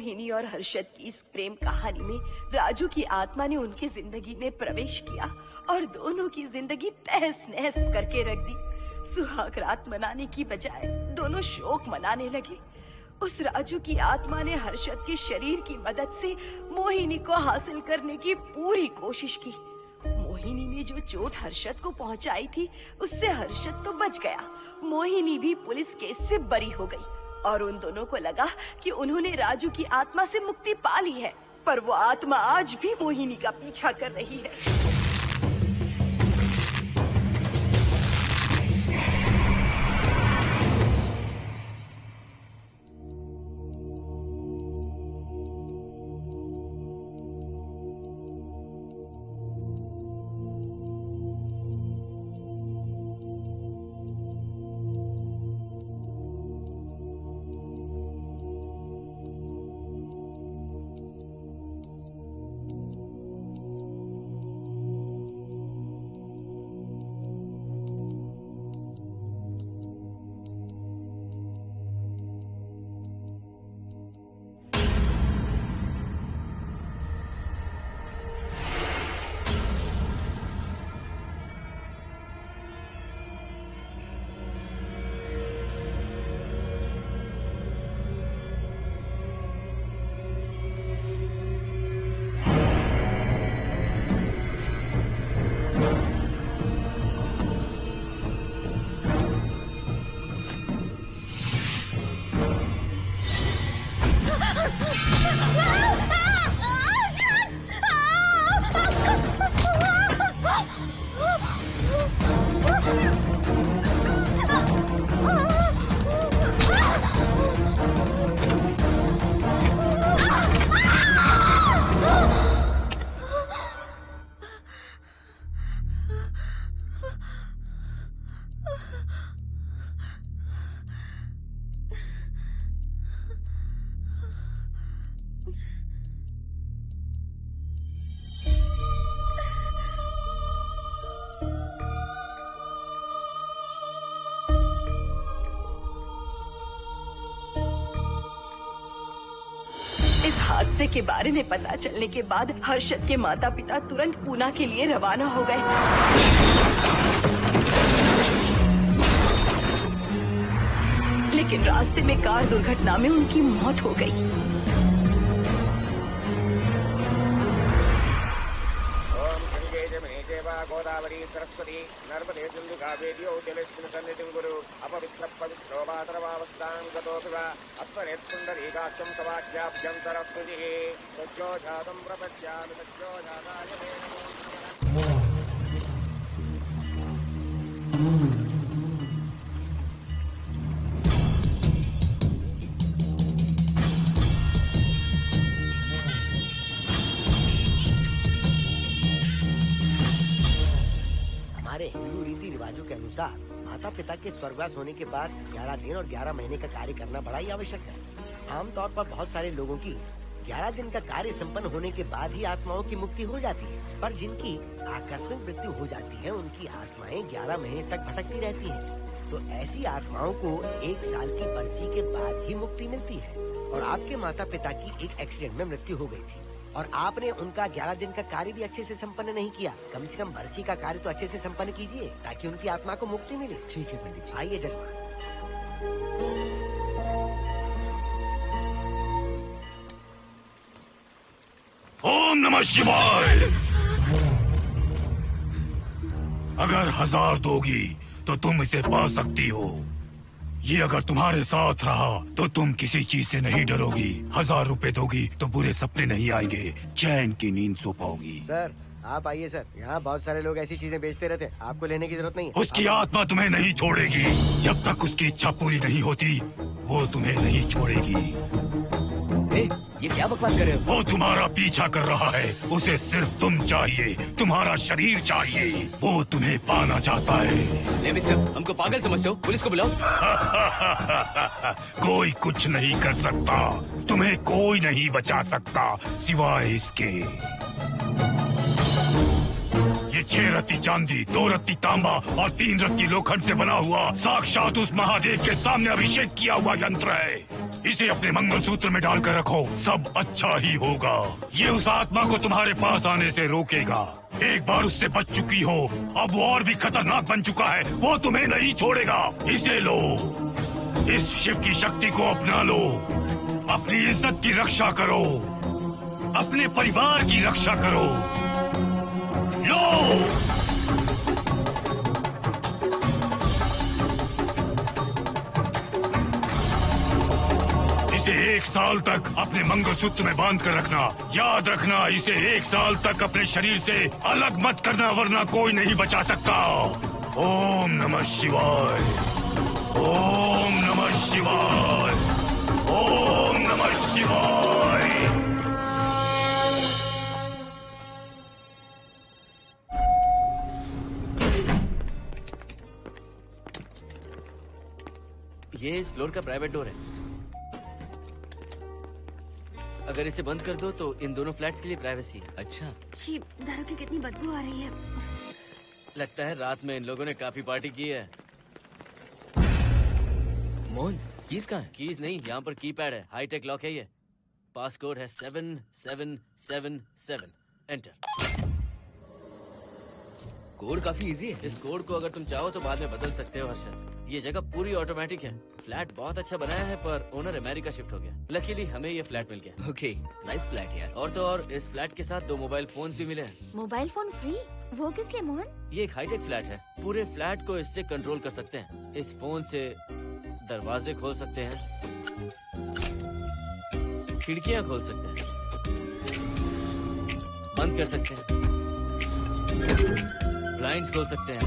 मोहिनी और हर्षद की इस प्रेम कहानी में राजू की आत्मा ने उनकी जिंदगी में प्रवेश किया और दोनों की जिंदगी तहस नहस करके रख दी। सुहाग रात मनाने की बजाय दोनों शोक मनाने लगे। उस राजू की आत्मा ने हर्षद के शरीर की मदद से मोहिनी को हासिल करने की पूरी कोशिश की। मोहिनी ने जो चोट हर्षद को पहुंचाई थी, उससे हर्षद तो बच गया, मोहिनी भी पुलिस केस से बरी हो गई और उन दोनों को लगा कि उन्होंने राजू की आत्मा से मुक्ति पा ली है, पर वो आत्मा आज भी मोहिनी का पीछा कर रही है। इस हादसे के बारे में पता चलने के बाद हर्षद के माता पिता तुरंत पूना के लिए रवाना हो गए। लेकिन रास्ते में कार दुर्घटना में उनकी मौत हो गई। गोदावरी सरस्वती नर्मदे सिंधु कावेरी जलेस्मिन् सन्निधिं कुरु अपवित्र पवित्रो मातरवावस्थां गतोऽपि वा अस्मरेत्पुण्डरीकाक्षं समाख्याभ्यं सरस्वतीः सज्जो जातं प्रपद्यामि सज्जो जाताय मे नमो। हमारे हिंदू रीति रिवाजों के अनुसार माता पिता के स्वर्गवास होने के बाद 11 दिन और 11 महीने का कार्य करना बड़ा ही आवश्यक है। आमतौर पर बहुत सारे लोगों की 11 दिन का कार्य संपन्न होने के बाद ही आत्माओं की मुक्ति हो जाती है, पर जिनकी आकस्मिक मृत्यु हो जाती है उनकी आत्माएं 11 महीने तक भटकती रहती हैं। तो ऐसी आत्माओं को 1 साल की बरसी के बाद ही मुक्ति मिलती है। और आपके माता पिता की एक एक्सीडेंट में मृत्यु हो गई थी और आपने उनका 11 दिन का कार्य भी अच्छे से संपन्न नहीं किया। कम से कम बरसी का कार्य तो अच्छे से संपन्न कीजिए ताकि उनकी आत्मा को मुक्ति मिले। ठीक है पंडित जी। आइए जजमान। ओम नमः शिवाय। अगर 1000 दोगी तो तुम इसे पा सकती हो। ये अगर तुम्हारे साथ रहा तो तुम किसी चीज से नहीं डरोगी। 1000 रुपए दोगी तो बुरे सपने नहीं आएंगे, चैन की नींद सो पाओगी। सर आप आइए सर, यहाँ बहुत सारे लोग ऐसी चीजें बेचते रहते हैं, आपको लेने की जरूरत नहीं है। उसकी आत्मा तुम्हें नहीं छोड़ेगी। जब तक उसकी इच्छा पूरी नहीं होती वो तुम्हें नहीं छोड़ेगी। ये क्या बकवास कर रहे हो? वो तुम्हारा पीछा कर रहा है, उसे सिर्फ तुम चाहिए, तुम्हारा शरीर चाहिए, वो तुम्हें पाना चाहता है। मिस्टर, हमको पागल समझते हो? पुलिस को बुलाओ। कोई कुछ नहीं कर सकता, तुम्हें कोई नहीं बचा सकता सिवाय इसके। ये 6 रत्ती चांदी, 2 रत्ती तांबा और 3 रत्ती लोखंड से बना हुआ साक्षात उस महादेव के सामने अभिषेक किया हुआ यंत्र है। इसे अपने मंगलसूत्र में डालकर रखो, सब अच्छा ही होगा। ये उस आत्मा को तुम्हारे पास आने से रोकेगा। एक बार उससे बच चुकी हो, अब वो और भी खतरनाक बन चुका है, वो तुम्हें नहीं छोड़ेगा। इसे लो, इस शिव की शक्ति को अपना लो, अपनी इज्जत की रक्षा करो, अपने परिवार की रक्षा करो। लो, इसे 1 साल तक अपने मंगलसूत्र में बांध कर रखना। याद रखना, इसे 1 साल तक अपने शरीर से अलग मत करना, वरना कोई नहीं बचा सकता। ओम नमः शिवाय, ओम नमः शिवाय, ओम नमः शिवाय। ये इस फ्लोर का प्राइवेट डोर है। अगर इसे बंद कर दो तो इन दोनों फ्लैट्स के लिए प्राइवेसी है। अच्छा, छी, दारू की कितनी बदबू आ रही है। लगता है रात में इन लोगों ने काफी पार्टी की है। मोहन, कीज कहाँ है? कीज नहीं, यहाँ पर कीपैड है। हाईटेक लॉक है ये। पासकोड है 7777। एंटर। कोड काफी इजी है। इस कोड को अगर तुम चाहो तो बाद में बदल सकते हो हर्षद। ये जगह पूरी ऑटोमेटिक है। फ्लैट बहुत अच्छा बनाया है, पर ओनर अमेरिका शिफ्ट हो गया। लकीली हमें ये फ्लैट मिल गया। ओके, नाइस फ्लैट यार। और तो और इस फ्लैट के साथ 2 मोबाइल फोन्स भी मिले हैं। Mobile phone free? वो किस लिए मोहन? ये एक हाईटेक फ्लैट है। पूरे फ्लैट को इससे कंट्रोल कर सकते हैं। इस फोन से दरवाजे खोल सकते हैं, खिड़कियां खोल सकते हैं, बंद कर सकते हैं, ब्लाइंड्स खोल सकते हैं,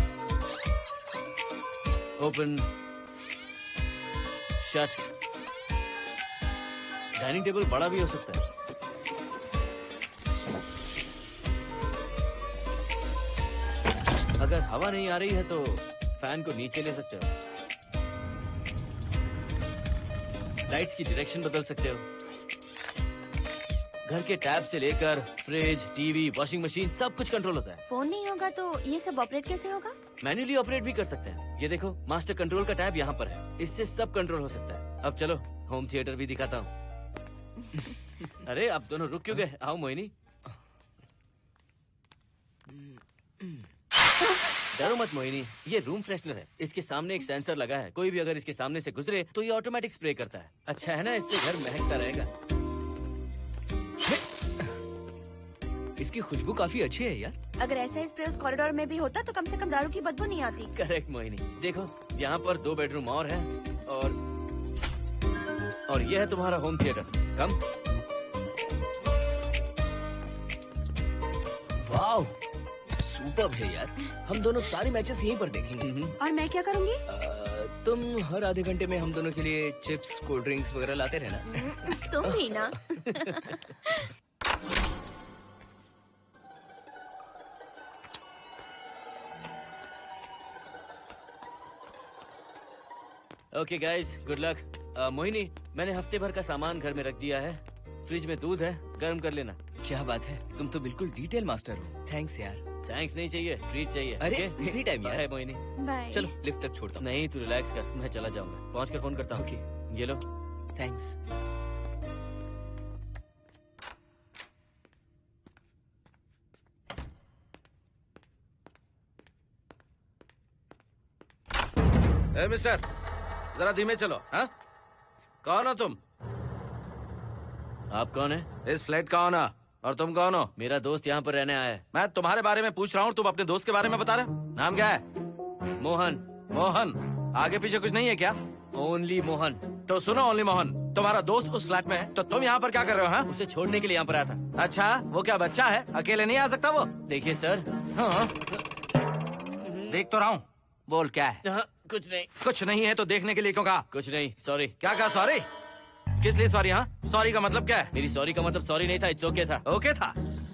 ओपन, शट। डाइनिंग टेबल बड़ा भी हो सकता है। अगर हवा नहीं आ रही है तो फैन को नीचे ले सकते हो। लाइट्स की डायरेक्शन बदल सकते हो। घर के टैब से लेकर फ्रिज, टीवी, वॉशिंग मशीन सब कुछ कंट्रोल होता है। फोन नहीं होगा तो ये सब ऑपरेट कैसे होगा? मैन्युअली ऑपरेट भी कर सकते हैं। ये देखो, मास्टर कंट्रोल का टैब यहाँ पर है। इससे सब कंट्रोल हो सकता है। अब चलो होम थिएटर भी दिखाता हूँ। अरे आप दोनों रुक क्यों गए? आओ मोहिनी। डरो मत मोहिनी, ये रूम फ्रेशनर है। इसके सामने एक सेंसर लगा है। कोई भी अगर इसके सामने से गुजरे तो ये ऑटोमेटिक स्प्रे करता है। अच्छा है ना, इससे घर महकता रहेगा। इसकी खुशबू काफी अच्छी है यार। अगर ऐसा ही स्प्रे उस कॉरिडोर में भी होता तो कम से कम दारू की बदबू नहीं आती। करेक्ट मोहिनी। देखो, यहाँ पर 2 बेडरूम और है और ये है तुम्हारा होम थिएटर। कम। वाओ, सुपर्ब है यार। हम दोनों सारे मैचेस यहीं पर देखेंगे। और मैं क्या करूँगी? तुम हर आधे घंटे में हम दोनों के लिए चिप्स, कोल्ड ड्रिंक्स वगैरह लाते रहना। तुम भी ना। Okay guys, good luck. Mohini, मैंने हफ्ते भर का सामान घर में रख दिया है। फ्रिज में दूध है, गर्म कर लेना। क्या बात है, तुम तो बिल्कुल डिटेल मास्टर हो। थैंक्स यार। थैंक्स नहीं चाहिए, ट्रीट चाहिए। अरे एनी टाइम यार। मोहिनी, बाय। चलो लिफ्ट तक छोड़ता हूँ। नहीं, तू रिलैक्स कर, मैं चला जाऊंगा। पहुँच कर फोन करता हूँ। ओके, ये लो। थैंक्स। ए मिस्टर, जरा धीमे चलो। हाँ, कौन हो तुम? आप कौन है? इस फ्लैट का ओनर। और तुम कौन हो? मेरा दोस्त यहाँ पर रहने आया है। मैं तुम्हारे बारे में पूछ रहा हूँ, तुम अपने दोस्त के बारे में बता रहे हो। नाम क्या है? मोहन। मोहन? आगे पीछे कुछ नहीं है क्या? ओनली मोहन। तो सुनो ओनली मोहन, तुम्हारा दोस्त उस फ्लैट में है, तो तुम यहाँ पर क्या कर रहे हो? हाँ, उसे छोड़ने के लिए यहाँ पर आया था। अच्छा, वो क्या बच्चा है? अकेले नहीं आ सकता वो? देखिए सर। हाँ, देख तो रहा हूँ। बोल क्या है? हाँ, कुछ नहीं। कुछ नहीं है तो देखने के लिए क्यों कहा? कुछ नहीं, सॉरी। क्या कहा? सॉरी? किस लिए सॉरी? हाँ, सॉरी का मतलब क्या है? मेरी सॉरी का मतलब सॉरी नहीं था, इट्स ओके था। ओके था?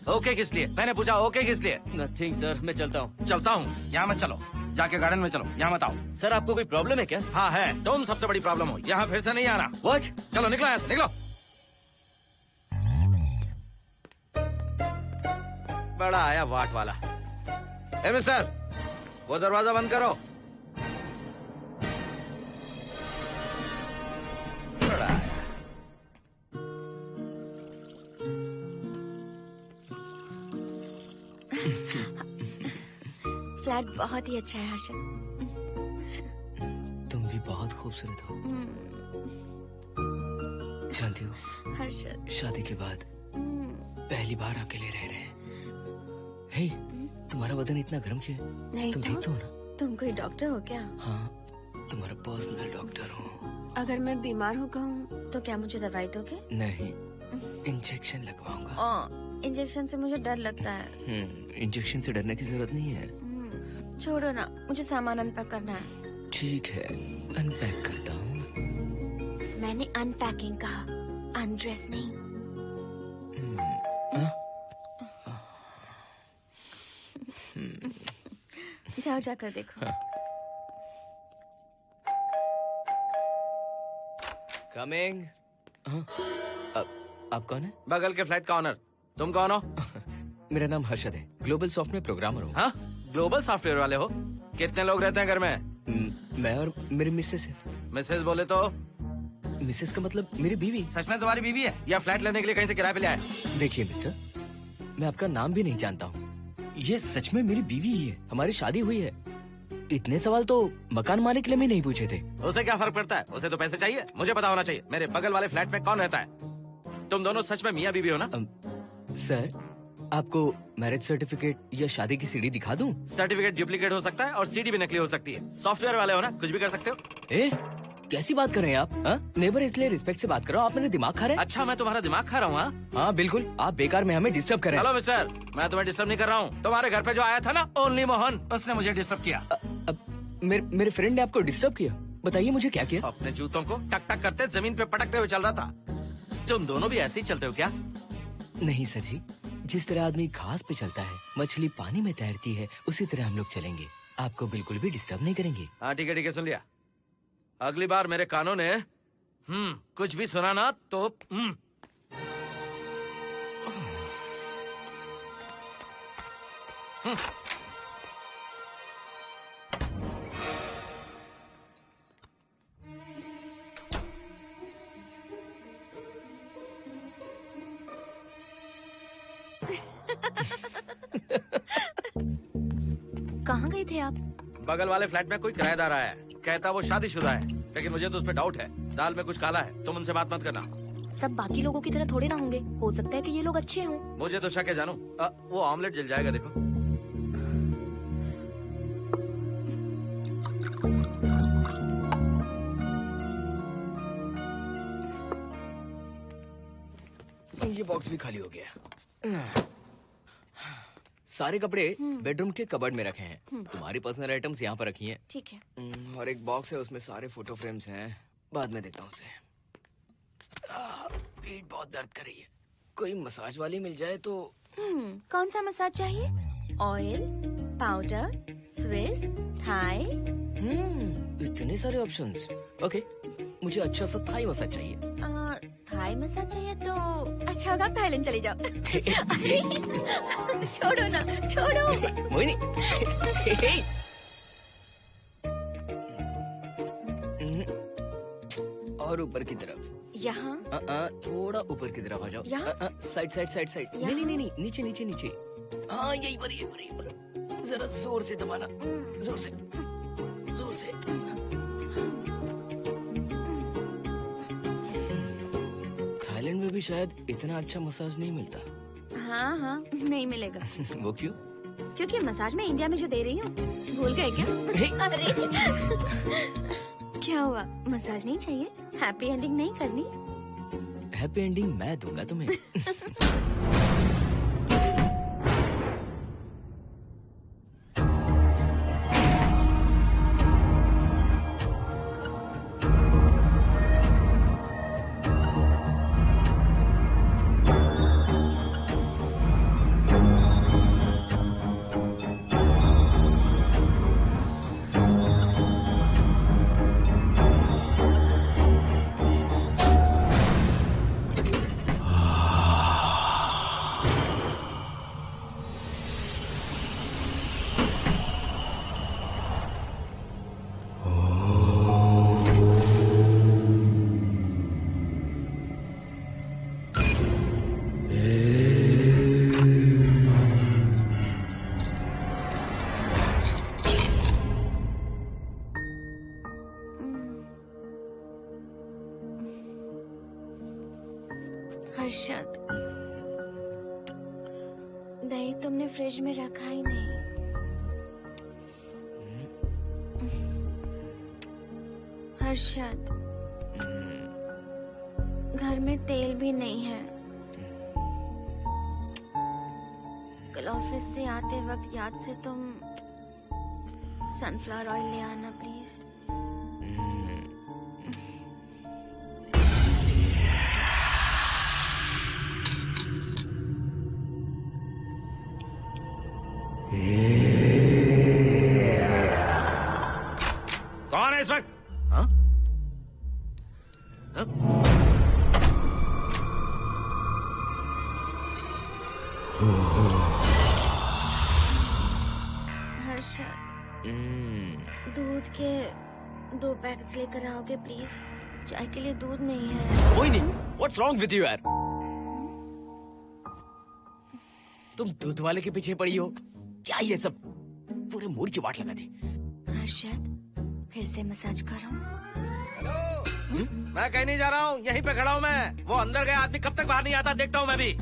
ओके किस लिए? मैंने पूछा ओके किस लिए? नथिंग सर, मैं चलता हूँ। चलता हूँ? यहाँ मत चलो, जाके गार्डन में चलो। यहाँ मत आओ। सर, आपको कोई प्रॉब्लम है क्या? हाँ है, तुम सबसे बड़ी प्रॉब्लम हो। यहाँ फिर से नहीं आना। व्हाट? चलो निकलो यहाँ से, निकलो। बड़ा आया वाट वाला। ए मिस्टर, वो दरवाजा बंद करो। बड़ा आया। बहुत ही अच्छा है हर्षद। तुम भी बहुत खूबसूरत हो। जानती हो हर्षद, शादी के बाद पहली बार अकेले रह रहे हैं। हे, तुम्हारा बदन इतना गर्म क्यों है? नहीं तुम तो ठीक तो हो ना? तुम कोई डॉक्टर हो क्या? हाँ, तुम्हारा पर्सनल डॉक्टर हूँ। अगर मैं बीमार हो गऊँ तो क्या मुझे दवाई दोगे? नहीं, इंजेक्शन लगवाऊंगा। इंजेक्शन से मुझे डर लगता है। इंजेक्शन से डरने की जरूरत नहीं है। छोड़ो ना, मुझे सामान अनपैक करना है। ठीक है, अनपैक करता हूँ। मैंने अनपैकिंग कहा, अनड्रेस नहीं। जाओ जाकर देखो। कमिंग। आप कौन है? बगल के फ्लैट का ऑनर। तुम कौन हो? मेरा नाम हर्षद है, ग्लोबल सॉफ्टवेयर प्रोग्रामर हूँ। हाँ, ग्लोबल सॉफ्टवेयर वाले हो? कितने लोग रहते हैं घर में? मैं और मेरी मिसेस है। मिसेज बोले तो? मिसेस का मतलब मेरी बीवी। सच में तुम्हारी बीवी है या फ्लैट लेने के लिए कहीं से किराए पे ले आए? देखिए मिस्टर, मैं आपका नाम भी नहीं जानता हूँ। ये सच में मेरी बीवी ही है, हमारी शादी हुई है। इतने सवाल तो मकान मालिक ने भी नहीं पूछे थे। उसे क्या फर्क पड़ता है? उसे तो पैसे चाहिए, मुझे पता होना चाहिए। मेरे बगल वाले फ्लैट में कौन रहता है? तुम दोनों सच में मियाँ बीवी हो ना? सर, आपको मैरिज सर्टिफिकेट या शादी की सीडी दिखा दूं? सर्टिफिकेट डुप्लीकेट हो सकता है और सीडी भी नकली हो सकती है। सॉफ्टवेयर वाले हो ना, कुछ भी कर सकते हो। कैसी बात कर रहे हैं आप? नेबर, इसलिए रिस्पेक्ट से बात करो। आप मेरे दिमाग खा रहे हैं? अच्छा, मैं तुम्हारा दिमाग खा रहा हूँ? हाँ बिल्कुल, आप बेकार में हमें डिस्टर्ब कर रहे हैं। हेलो मिस्टर, मैं तुम्हें डिस्टर्ब नहीं कर रहा हूँ। तुम्हारे घर पे जो आया था ना, ओनली मोहन, उसने मुझे डिस्टर्ब किया। मेरे फ्रेंड ने आपको डिस्टर्ब किया? बताइए मुझे क्या किया? अपने जूतों को टक टक करते जमीन पे पटकते हुए चल रहा था। तुम दोनों भी ऐसे ही चलते हो क्या? नहीं सर जी, जिस तरह आदमी घास पे चलता है, मछली पानी में तैरती है, उसी तरह हम लोग चलेंगे। आपको बिल्कुल भी डिस्टर्ब नहीं करेंगे। हाँ ठीक है, सुन लिया। अगली बार मेरे कानों ने कुछ भी सुना ना तो कहाँ गए थे आप? बगल वाले फ्लैट में कोई किराएदार आया है, कहता वो शादीशुदा है, लेकिन मुझे तो उस पर डाउट है। दाल में कुछ काला है, तुम उनसे बात मत करना। सब बाकी लोगों की तरह थोड़े ना होंगे, हो सकता है कि ये लोग अच्छे हों। मुझे तो शक है जानू। वो ऑमलेट जल जाएगा, देखो। ये बॉक्स भी खाली हो गया। सारे कपड़े बेडरूम के कबर्ड में रखे हैं। तुम्हारी पर्सनल आइटम्स यहाँ पर रखी हैं। ठीक है। और एक बॉक्स है, उसमें सारे फोटो फ्रेम्स हैं। बाद में देता हूँ उसे। पीठ बहुत दर्द कर रही है, कोई मसाज वाली मिल जाए तो। कौन सा मसाज चाहिए? Oil, powder, Swiss, Thai? इतने सारे ऑप्शंस। ओके, मुझे अच्छा सा थाई मसाज चाहिए। थाई मसाज चाहिए तो अच्छा होगा थाईलैंड चले जाओ। छोड़ो ना, छोड़ो। मोहिनी। और ऊपर की तरफ। यहाँ? थोड़ा ऊपर की तरफ आ जाओ। यहाँ? Side side side side. नहीं नहीं नहीं, नीचे नीचे नीचे। हाँ यही पर, यही पर, यही पर। जरा जोर से दबाना, जोर से, जोर से। थाईलैंड में भी शायद इतना अच्छा मसाज नहीं मिलता। हाँ हाँ, नहीं मिलेगा। वो क्यों? क्योंकि मसाज में इंडिया में जो दे रही हूँ, भूल गए क्या? अरे क्या हुआ, मसाज नहीं चाहिए? हैप्पी एंडिंग नहीं करनी? हैप्पी एंडिंग मैं दूंगा तुम्हें। हर्षद, दही तुमने फ्रिज में रखा ही नहीं। हर्षद, घर में तेल भी नहीं है। कल ऑफिस से आते वक्त याद से तुम सनफ्लावर ऑयल ले आना प्लीज। कौन है इस वक्त? हाँ? हाँ? हर्षद, दूध के 2 पैकेट्स लेकर आओगे प्लीज? चाय के लिए दूध नहीं है। कोई नहीं। What's wrong with you यार? तुम दूध वाले के पीछे पड़ी हो? क्या ये सब? पूरे मूड की वाट लगा दी। हर्षद, फिर से मसाज करो। मैं कहीं नहीं जा रहा हूँ, यहीं पे खड़ा हूँ मैं। वो अंदर गया आदमी कब तक बाहर नहीं आता, देखता हूँ मैं भी।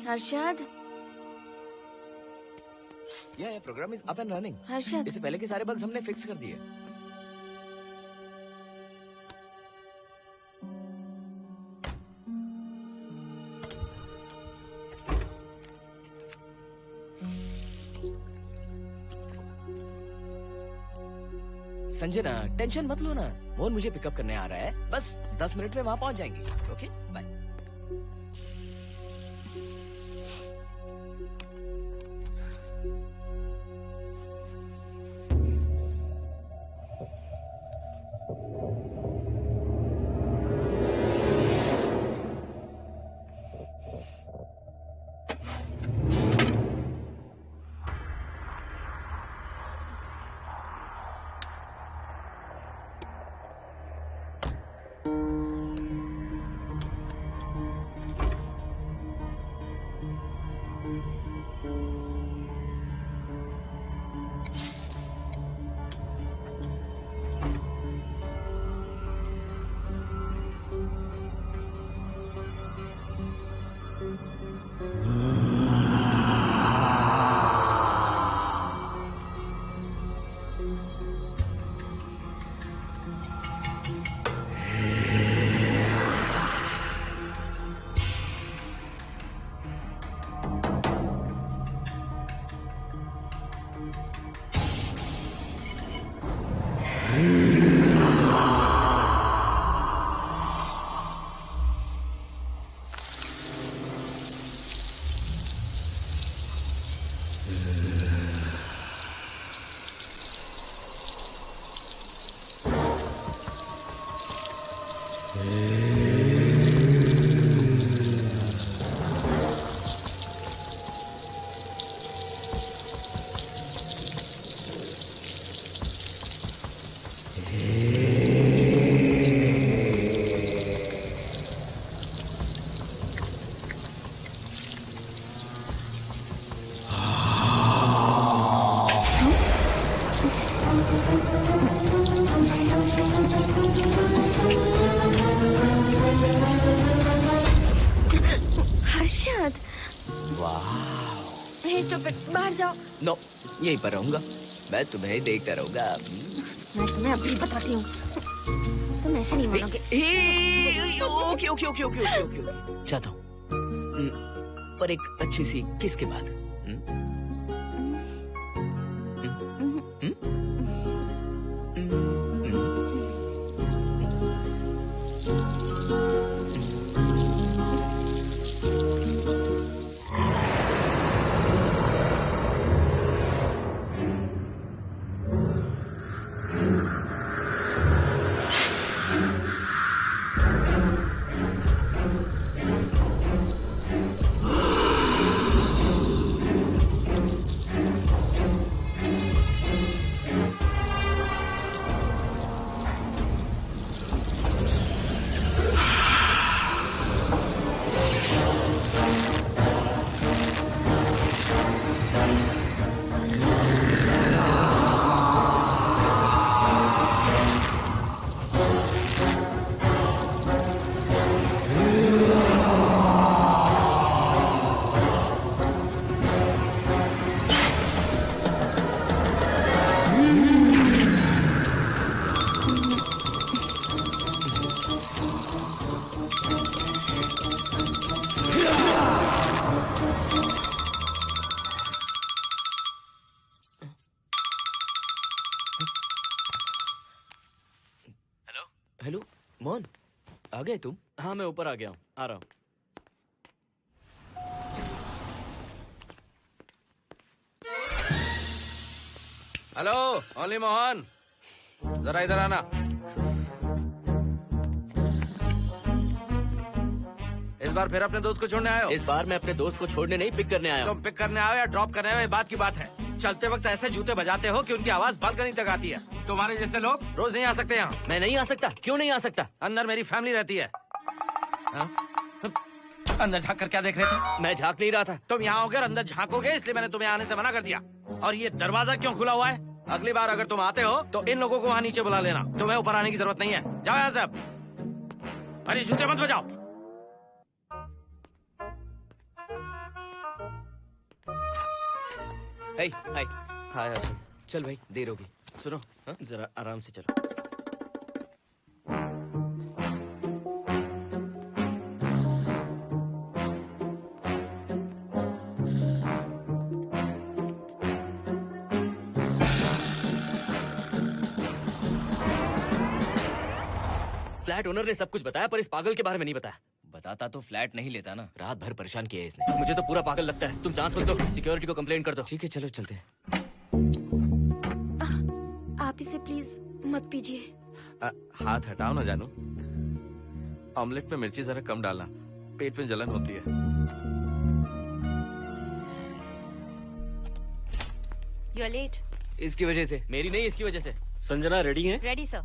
हर्षद, ये program is up and running. Harshad, इससे पहले के सारे बग्स हमने फिक्स कर दिए। संजना, टेंशन मत लो ना, मोहन मुझे पिकअप करने आ रहा है, बस 10 मिनट में वहां पहुंच जाएंगे। Okay bye. बाहर जाओ। नो, यहीं पर रहूंगा, मैं तुम्हें देखता रहूंगा। मैं तुम्हें अभी बताती हूँ, तुम ऐसे नहीं मानोगे। Okay okay okay okay okay okay, चाहता हूँ, पर एक अच्छी सी किस के बाद। हेलो मोहन, आ गए तुम? हाँ मैं ऊपर आ गया हूँ, आ रहा हूँ। हेलो ओनली मोहन, जरा इधर आना। इस बार फिर अपने दोस्त को छोड़ने आए हो? इस बार मैं अपने दोस्त को छोड़ने नहीं, पिक करने आया हूँ। तुम पिक करने आए हो या ड्रॉप करने आए हो, ये बात की बात है। चलते वक्त ऐसे जूते बजाते हो कि उनकी आवाज बालकनी तक आती है। तुम्हारे जैसे लोग रोज नहीं आ सकते यहाँ। मैं नहीं आ सकता, क्यों नहीं आ सकता? अंदर मेरी फैमिली रहती है। हाँ? अंदर झाँक कर क्या देख रहे थे? मैं झाँक नहीं रहा था। तुम यहाँ होकर अंदर झाँकोगे, इसलिए मैंने तुम्हें आने से मना कर दिया। और ये दरवाजा क्यों खुला हुआ है? अगली बार अगर तुम आते हो तो इन लोगों को वहाँ नीचे बुला लेना, तुम्हें ऊपर आने की जरूरत नहीं है। जाओ यहाँ से अब। अरे जूते मत बजाओ। हाय हाय हाय हर्षद। चल भाई देर होगी। सुनो हाँ जरा आराम से चलो। फ्लैट ओनर ने सब कुछ बताया पर इस पागल के बारे में नहीं बताया। बताता तो फ्लैट नहीं लेता ना। रात भर परेशान किया है इसने। मुझे तो पूरा पागल लगता है। तुम चांस मत दो, सिक्योरिटी को कंप्लेंट कर दो। ठीक है चलो चलते हैं। आप इसे प्लीज मत पीजिए। हाथ हटाओ ना जानू। ऑमलेट में मिर्ची जरा कम डालना, पेट में जलन होती है। You are late. इसकी वजह से। मेरी नहीं, इसकी वजह से। संजना रेडी हैं? Ready sir.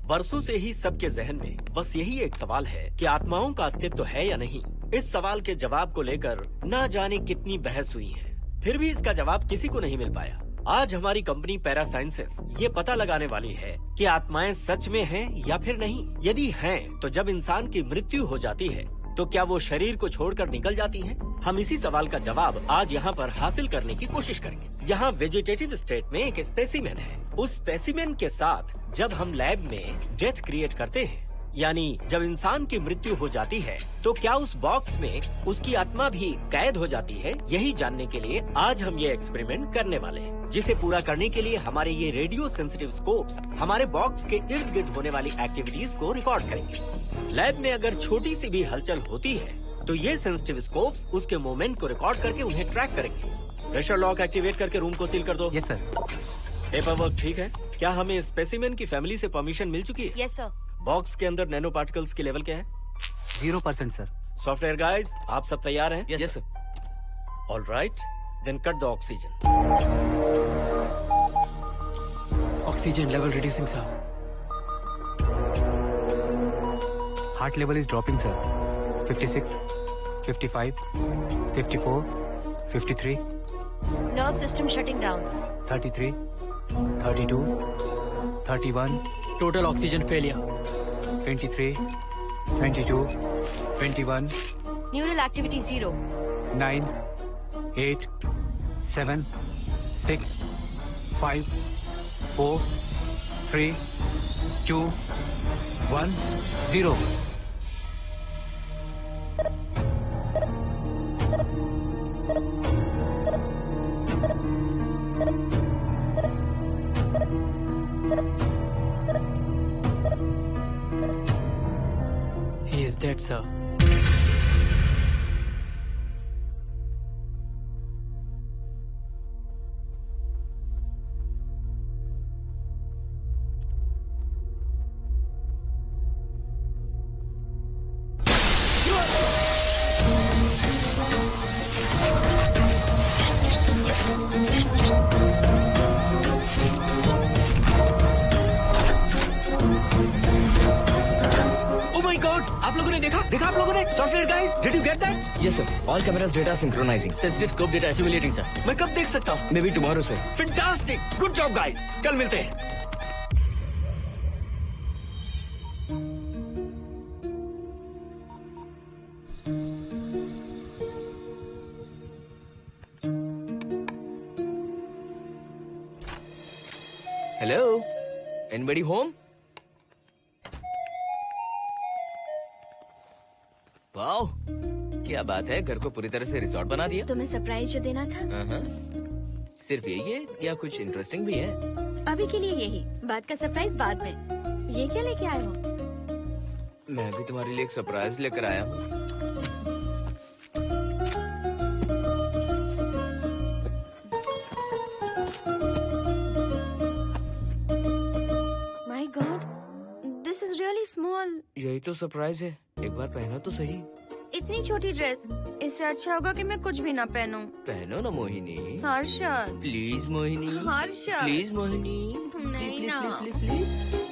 बरसों से ही सबके जहन में बस यही एक सवाल है कि आत्माओं का अस्तित्व है या नहीं। इस सवाल के जवाब को लेकर ना जाने कितनी बहस हुई है, फिर भी इसका जवाब किसी को नहीं मिल पाया। आज हमारी कंपनी पैरा साइंसेस ये पता लगाने वाली है कि आत्माएं सच में हैं या फिर नहीं। यदि हैं, तो जब इंसान की मृत्यु हो जाती है तो क्या वो शरीर को छोड़कर निकल जाती हैं? हम इसी सवाल का जवाब आज यहाँ पर हासिल करने की कोशिश करेंगे। यहाँ वेजिटेटिव स्टेट में एक स्पेसिमेन है। उस स्पेसिमेन के साथ जब हम लैब में डेथ क्रिएट करते हैं, यानी जब इंसान की मृत्यु हो जाती है, तो क्या उस बॉक्स में उसकी आत्मा भी कैद हो जाती है? यही जानने के लिए आज हम ये एक्सपेरिमेंट करने वाले हैं, जिसे पूरा करने के लिए हमारे ये रेडियो सेंसिटिव स्कोप्स हमारे बॉक्स के इर्द गिर्द होने वाली एक्टिविटीज को रिकॉर्ड करेंगे। लैब में अगर छोटी सी भी हलचल होती है तो ये सेंसिटिव स्कोप्स उसके मूवमेंट को रिकॉर्ड करके उन्हें ट्रैक करेंगे। प्रेशर लॉक एक्टिवेट करके रूम को सील कर दो। Yes sir. पेपर वर्क ठीक है? क्या हमें स्पेसिमेन की फैमिली से परमिशन मिल चुकी है? Yes sir. बॉक्स के अंदर नैनो पार्टिकल्स की लेवल क्या है? 0% सर। सॉफ्टवेयर गाइस, आप सब तैयार हैं? Yes sir. All right, then cut the oxygen. Oxygen level reducing sir. Heart level is dropping sir. 56, 55, 54, 53, nerve system shutting down. 33, 32, 31, total oxygen failure. 23, 22, 21, neural activity 0। 9, 8, 7, 6, 5, 4, 3, 2, 1, 0। He is dead, sir. आप लोगों ने देखा आप लोगों ने? Software guys, did you get that? Yes, sir. All cameras data synchronizing. Sensitive scope data simulating sir. मैं कब देख सकता हूँ? Maybe tomorrow, sir. Fantastic, good job guys, कल मिलते हैं। Hello, anybody home? वाओ, क्या बात है, घर को पूरी तरह से रिसोर्ट बना दिया। तुम्हें सरप्राइज जो देना था। सिर्फ यही है या कुछ इंटरेस्टिंग भी है? अभी के लिए यही, बाद का सरप्राइज बाद में। ये क्या लेके आए हो? मैं भी तुम्हारे लिए एक सरप्राइज लेकर आया हूँ। My God, this is really small. यही तो सरप्राइज है, एक बार पहना तो सही। इतनी छोटी ड्रेस, इससे अच्छा होगा कि मैं कुछ भी ना पहनूं। पहनो ना मोहिनी। हर्षद, प्लीज मोहिनी। हर्षद, प्लीज मोहिनी। नहीं ना। Please please.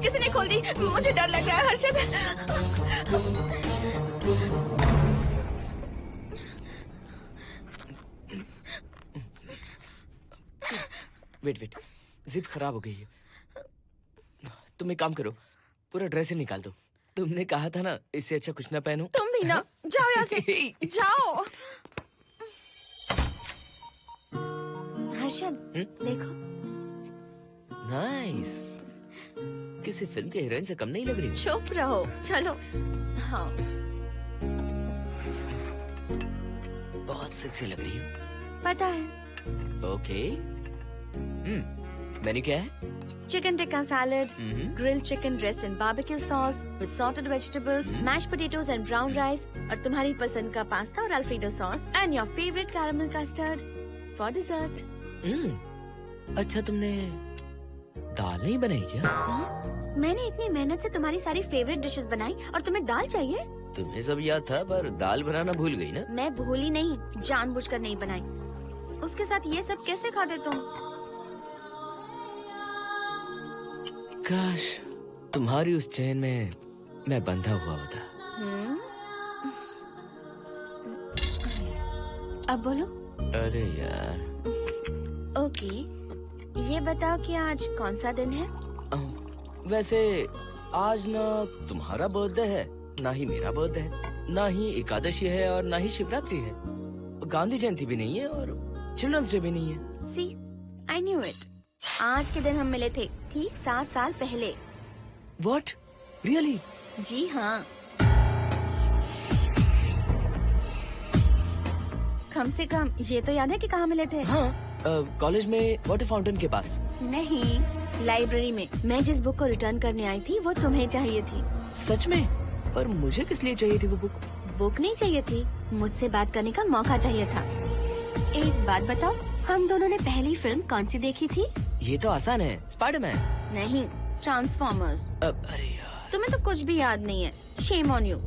किसी ने खोल दी। मुझे डर लग रहा है हर्षद। वेट, जिप खराब हो गई है। तुम एक काम करो, पूरा ड्रेस ही निकाल दो। तुमने कहा था ना इससे अच्छा कुछ ना पहनो। तुम भी ना, जाओ यहाँ से। जाओ। हर्षद, देखो। नाइस। किसी फिल्म के हीरोइन से कम नहीं लग रही। चुप रहो, चलो। हाँ, बहुत सेक्सी लग रही हो। पता है। ओके। मेन्यू क्या है? Chicken tikka salad, grilled chicken dressed in barbecue sauce with salted vegetables, mashed potatoes and brown rice, और तुम्हारी पसंद का पास्ता और alfredo sauce, and your favorite caramel custard for dessert. अच्छा, तुमने दाल नहीं बनाई क्या? मैंने इतनी मेहनत से तुम्हारी सारी फेवरेट डिशेस बनाई और तुम्हें दाल चाहिए? तुम्हें सब याद था पर दाल बनाना भूल गई ना? मैं भूली नहीं, जानबूझकर नहीं बनाई। उसके साथ ये सब कैसे खाते तुम? काश तुम्हारी उस चैन में मैं बंधा हुआ होता। अब बोलो। अरे यार। ओके, ये बताओ कि आज कौन सा दिन है? वैसे आज ना तुम्हारा बर्थडे है, ना ही मेरा बर्थडे है, ना ही एकादशी है और ना ही शिवरात्रि है, गांधी जयंती भी नहीं है और चिल्ड्रंस डे भी नहीं है। सी, आई न्यू इट। आज के दिन हम मिले थे ठीक 7 साल पहले। What? Really? जी हाँ। कम से कम ये तो याद है कि कहाँ मिले थे? हाँ, कॉलेज में वाटर फाउंटेन के पास। नहीं, लाइब्रेरी में। मैं जिस बुक को रिटर्न करने आई थी वो तुम्हें चाहिए थी। सच में? पर मुझे किस लिए चाहिए थी वो बुक? बुक नहीं चाहिए थी, मुझसे बात करने का मौका चाहिए था। एक बात बताओ, हम दोनों ने पहली फिल्म कौन सी देखी थी? ये तो आसान है, स्पाइडरमैन। नहीं, ट्रांसफॉर्मर्स। अरे यार, तुम्हें तो कुछ भी याद नहीं है। Shame on you.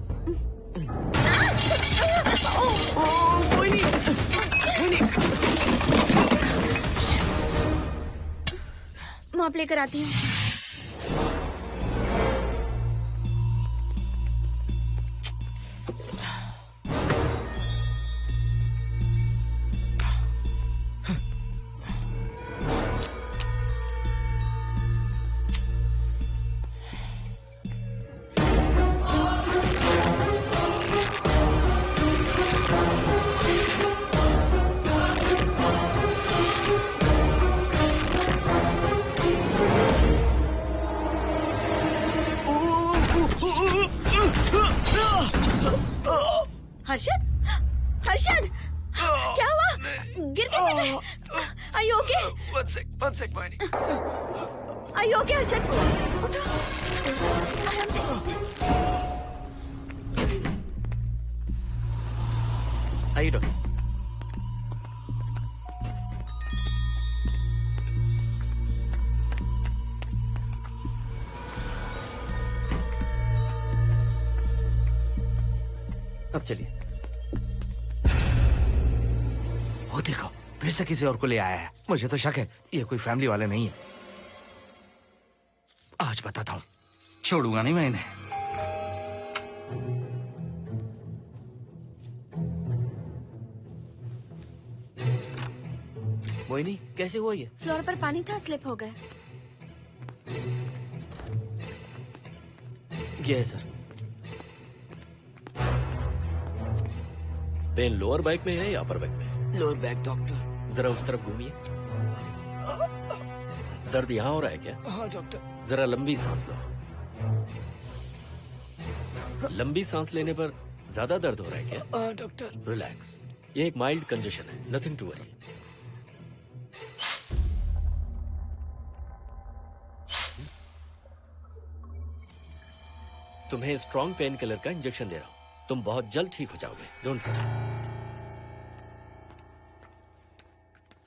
मॉप लेकर आती हूँ। हर्षद, हर्षद, क्या हुआ? गिर कैसे गए? Are you okay? One sec, Moini. Are you okay, Harshad? उठो। आराम से। आइए डॉक्टर। अब चलिए। वो देखो, फिर से किसी और को ले आया है। मुझे तो शक है ये कोई फैमिली वाले नहीं है। आज बताता हूँ, छोड़ूंगा नहीं मैं इन्हें। मोहिनी, कैसे हुआ ये? फ्लोर पर पानी था, स्लिप हो गए। ये है सर। पेन लोअर बैक में है या अपर बैक में? Lower back doctor. जरा उस तरफ घूमिए। दर्द यहाँ हो रहा है क्या? हाँ डॉक्टर। जरा लंबी सांस लो। लंबी सांस लेने पर ज्यादा दर्द हो रहा है क्या? हाँ डॉक्टर। रिलैक्स, ये एक माइल्ड कंजेशन है, नथिंग टू वरी। तुम्हें स्ट्रॉन्ग पेन किलर का इंजेक्शन दे रहा हूँ, तुम बहुत जल्द ठीक हो जाओगे। Don't worry.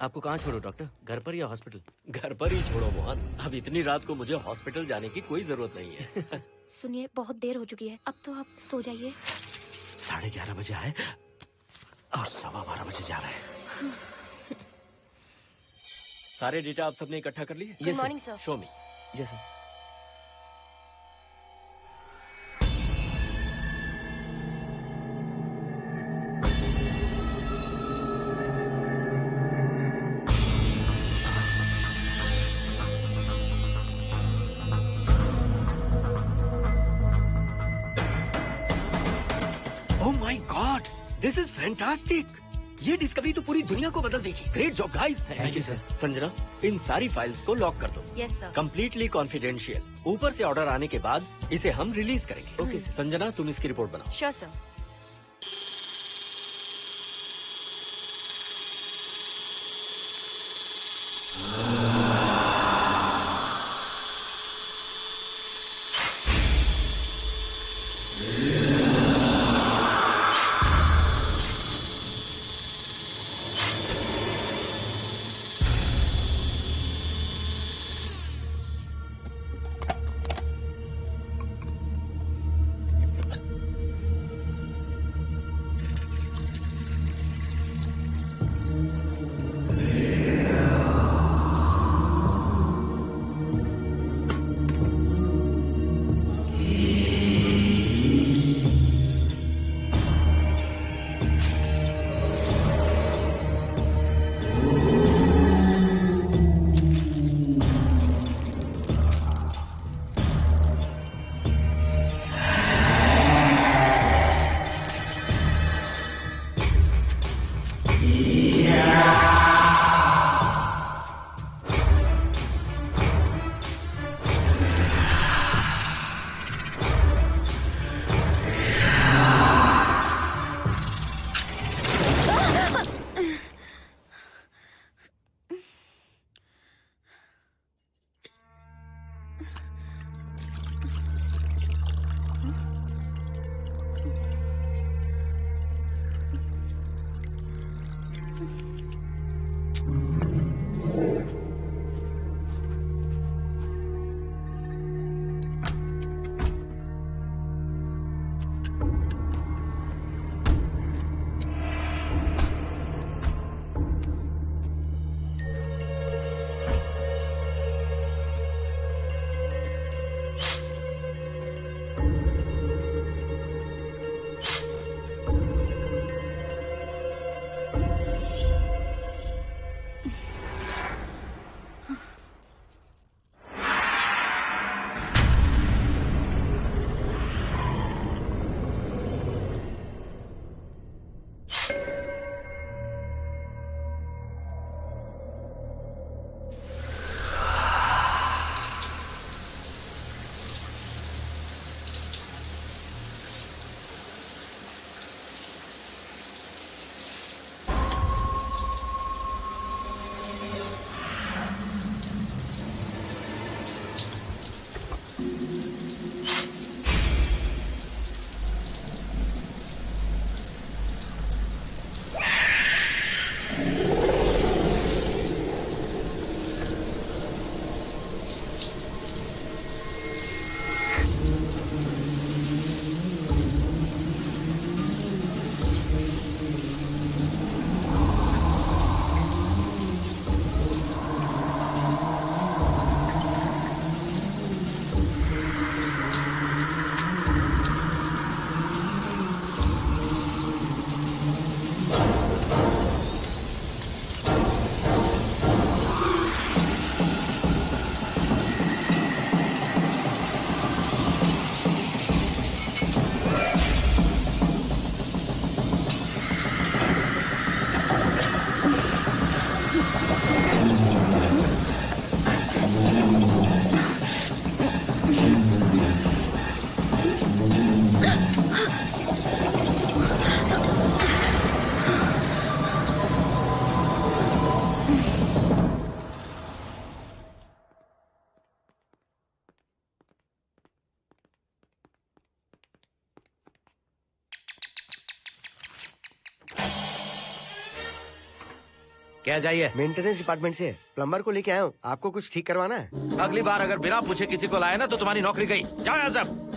आपको कहाँ छोड़ो डॉक्टर, घर पर या हॉस्पिटल? घर पर ही छोड़ो मोहन, अब इतनी रात को मुझे हॉस्पिटल जाने की कोई जरूरत नहीं है। सुनिए, बहुत देर हो चुकी है, अब तो आप सो जाइए। 11:30 बजे आए और 12:15 बजे जा रहे हैं। सारे डेटा आप सबने इकट्ठा कर लिए? Good morning, sir. Show me. Yes sir. This is fantastic. ये डिस्कवरी तो पूरी दुनिया को बदल देगी। Great job guys. Thank you sir. Sanjana, इन सारी फाइल्स को लॉक कर दो। Yes, sir. Completely confidential. ऊपर से ऑर्डर आने के बाद इसे हम रिलीज करेंगे। Okay sir. संजना, तुम इसकी रिपोर्ट बनाओ। Sure, sir. क्या चाहिए? मेंटेनेंस डिपार्टमेंट से प्लम्बर को लेके आया हूँ। आपको कुछ ठीक करवाना है? अगली बार अगर बिना पूछे किसी को लाए ना तो तुम्हारी नौकरी गई। जाओ यहाँ सब।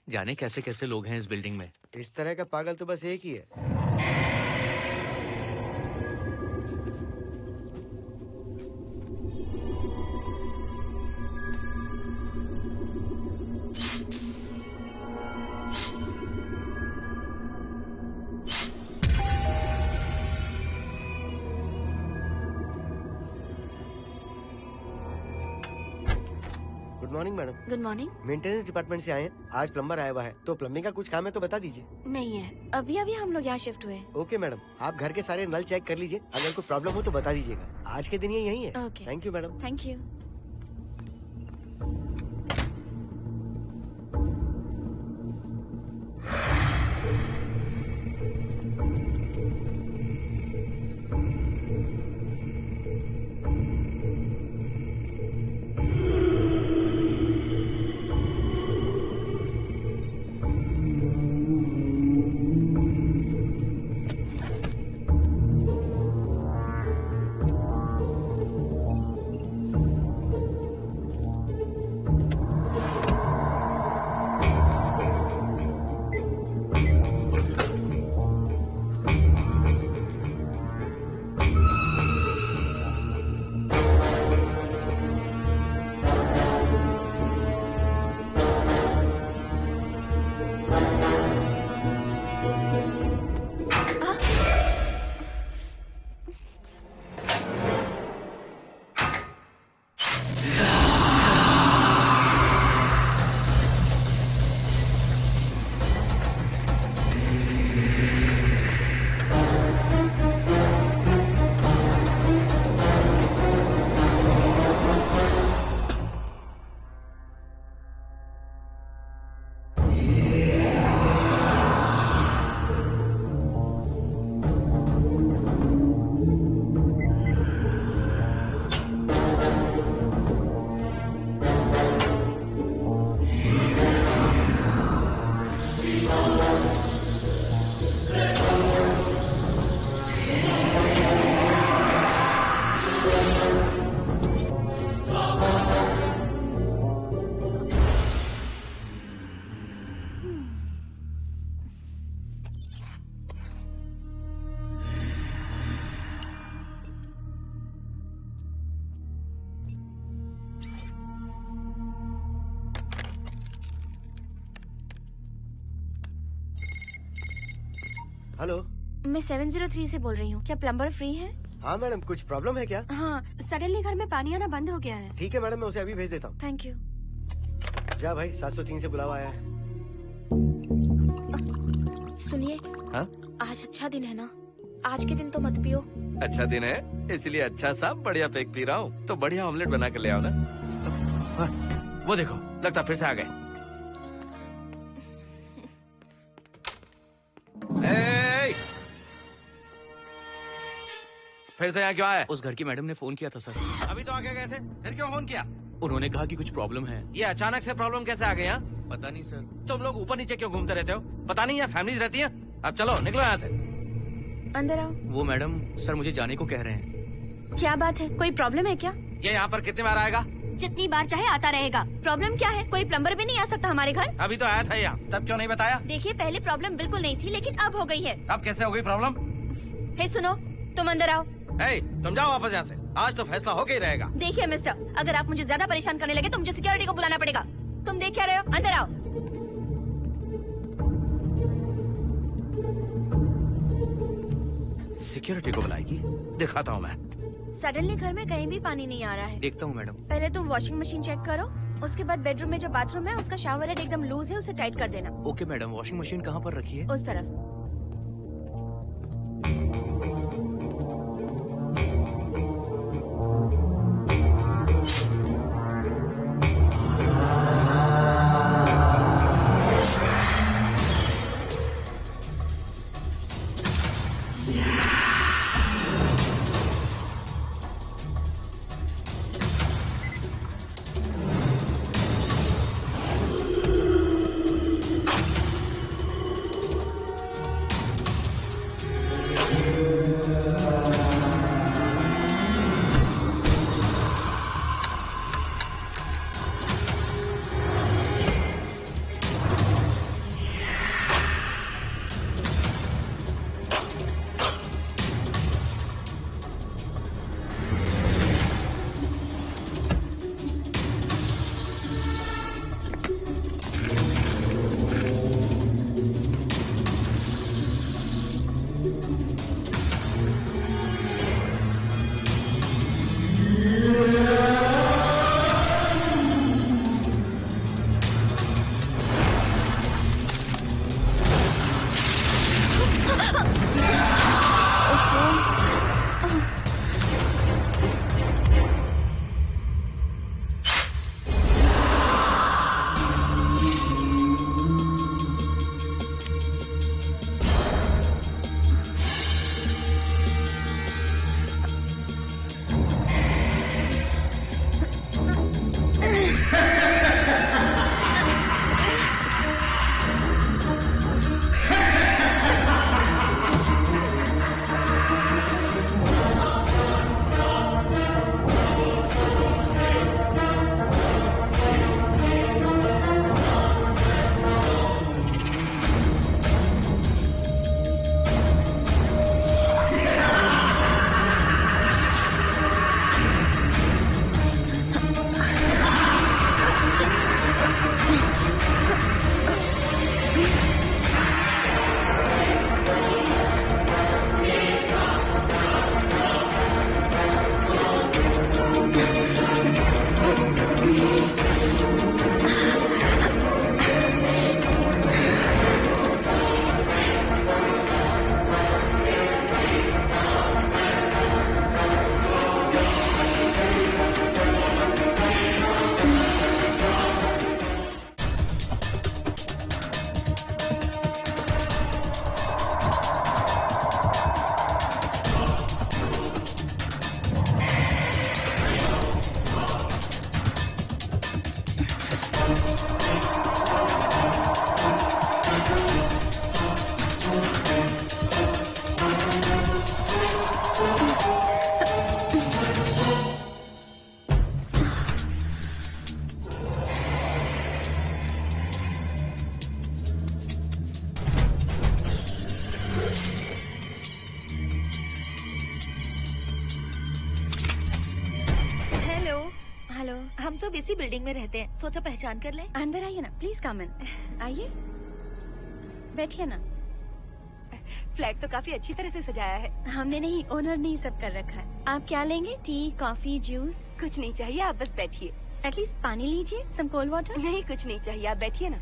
जाने कैसे कैसे लोग हैं इस बिल्डिंग में। इस तरह का पागल तो बस एक ही है। Good morning madam. Good morning. Maintenance department से आए हैं। आज प्लम्बर आया हुआ है, तो प्लम्बिंग का कुछ काम है तो बता दीजिए। नहीं है, अभी अभी हम लोग यहाँ शिफ्ट हुए। ओके मैडम, आप घर के सारे नल चेक कर लीजिए, अगर कोई प्रॉब्लम हो तो बता दीजिएगा। आज के दिन ये यही है। Okay. Thank you madam. Thank you. Hello, मैं 703 से बोल रही हूँ। क्या प्लम्बर फ्री है? हाँ मैडम, कुछ प्रॉब्लम है क्या? हाँ, सडनली घर में पानी आना बंद हो गया है। ठीक है मैडम, मैं उसे अभी भेज देता हूँ। Thank you. जा भाई, 703 से बुलावा आया है। सुनिए, हाँ? आज अच्छा दिन है ना? आज के दिन तो मत पियो। अच्छा दिन है, इसलिए अच्छा सा बढ़िया पैक पी रहा हूँ। तो बढ़िया ऑमलेट बना कर ले आओ ना। वो देखो, लगता फिर से आ गए। फिर से यहाँ क्यों आए? उस घर की मैडम ने फोन किया था सर। अभी तो आगे गए थे, फिर क्यों फोन किया? उन्होंने कहा कि कुछ प्रॉब्लम है। ये अचानक से प्रॉब्लम कैसे आ गई? यहाँ पता नहीं सर। तुम लोग ऊपर नीचे क्यों घूमते रहते हो? पता नहीं यहाँ फैमिलीज रहती है। अब चलो निकलो यहाँ से। अंदर आओ। वो मैडम सर मुझे जाने को कह रहे हैं। क्या बात है, कोई प्रॉब्लम है क्या? ये यहाँ पर कितनी बार आएगा? जितनी बार चाहे आता रहेगा। प्रॉब्लम क्या है? कोई प्लम्बर भी नहीं आ सकता हमारे घर? अभी तो आया था यहाँ, तब क्यों नहीं बताया? देखिए, पहले प्रॉब्लम बिल्कुल नहीं थी, लेकिन अब हो गई है। अब कैसे हो गई प्रॉब्लम? हे सुनो, तुम अंदर आओ। तुम जाओ वापस यहाँ से। आज तो फैसला होके ही रहेगा। देखिए मिस्टर, अगर आप मुझे ज्यादा परेशान करने लगे तो मुझे सिक्योरिटी को बुलाना पड़ेगा। तुम देख क्या रहे हो? अंदर आओ। सिक्योरिटी को बुलाएगी? दिखाता हूँ मैं। सडनली घर में कहीं भी पानी नहीं आ रहा है। देखता हूँ मैडम। पहले तुम वॉशिंग मशीन चेक करो, उसके बाद बेडरूम में जो बाथरूम है उसका शावर हेड एकदम लूज है, उसे टाइट कर देना। Okay madam. वॉशिंग मशीन कहाँ पर रखी है? उस तरफ। हम सब इसी बिल्डिंग में रहते हैं, सोचा पहचान कर लें। अंदर आइए ना, प्लीज कम इन। आइए, बैठिए ना। फ्लैट तो काफी अच्छी तरह से सजाया है। हमने नहीं, ओनर ने ही सब कर रखा है। आप क्या लेंगे? T, coffee, juice? कुछ नहीं चाहिए, आप बस बैठिए। एटलीस्ट पानी लीजिए, सम कोल्ड वाटर। नहीं, कुछ नहीं चाहिए, आप बैठिए ना।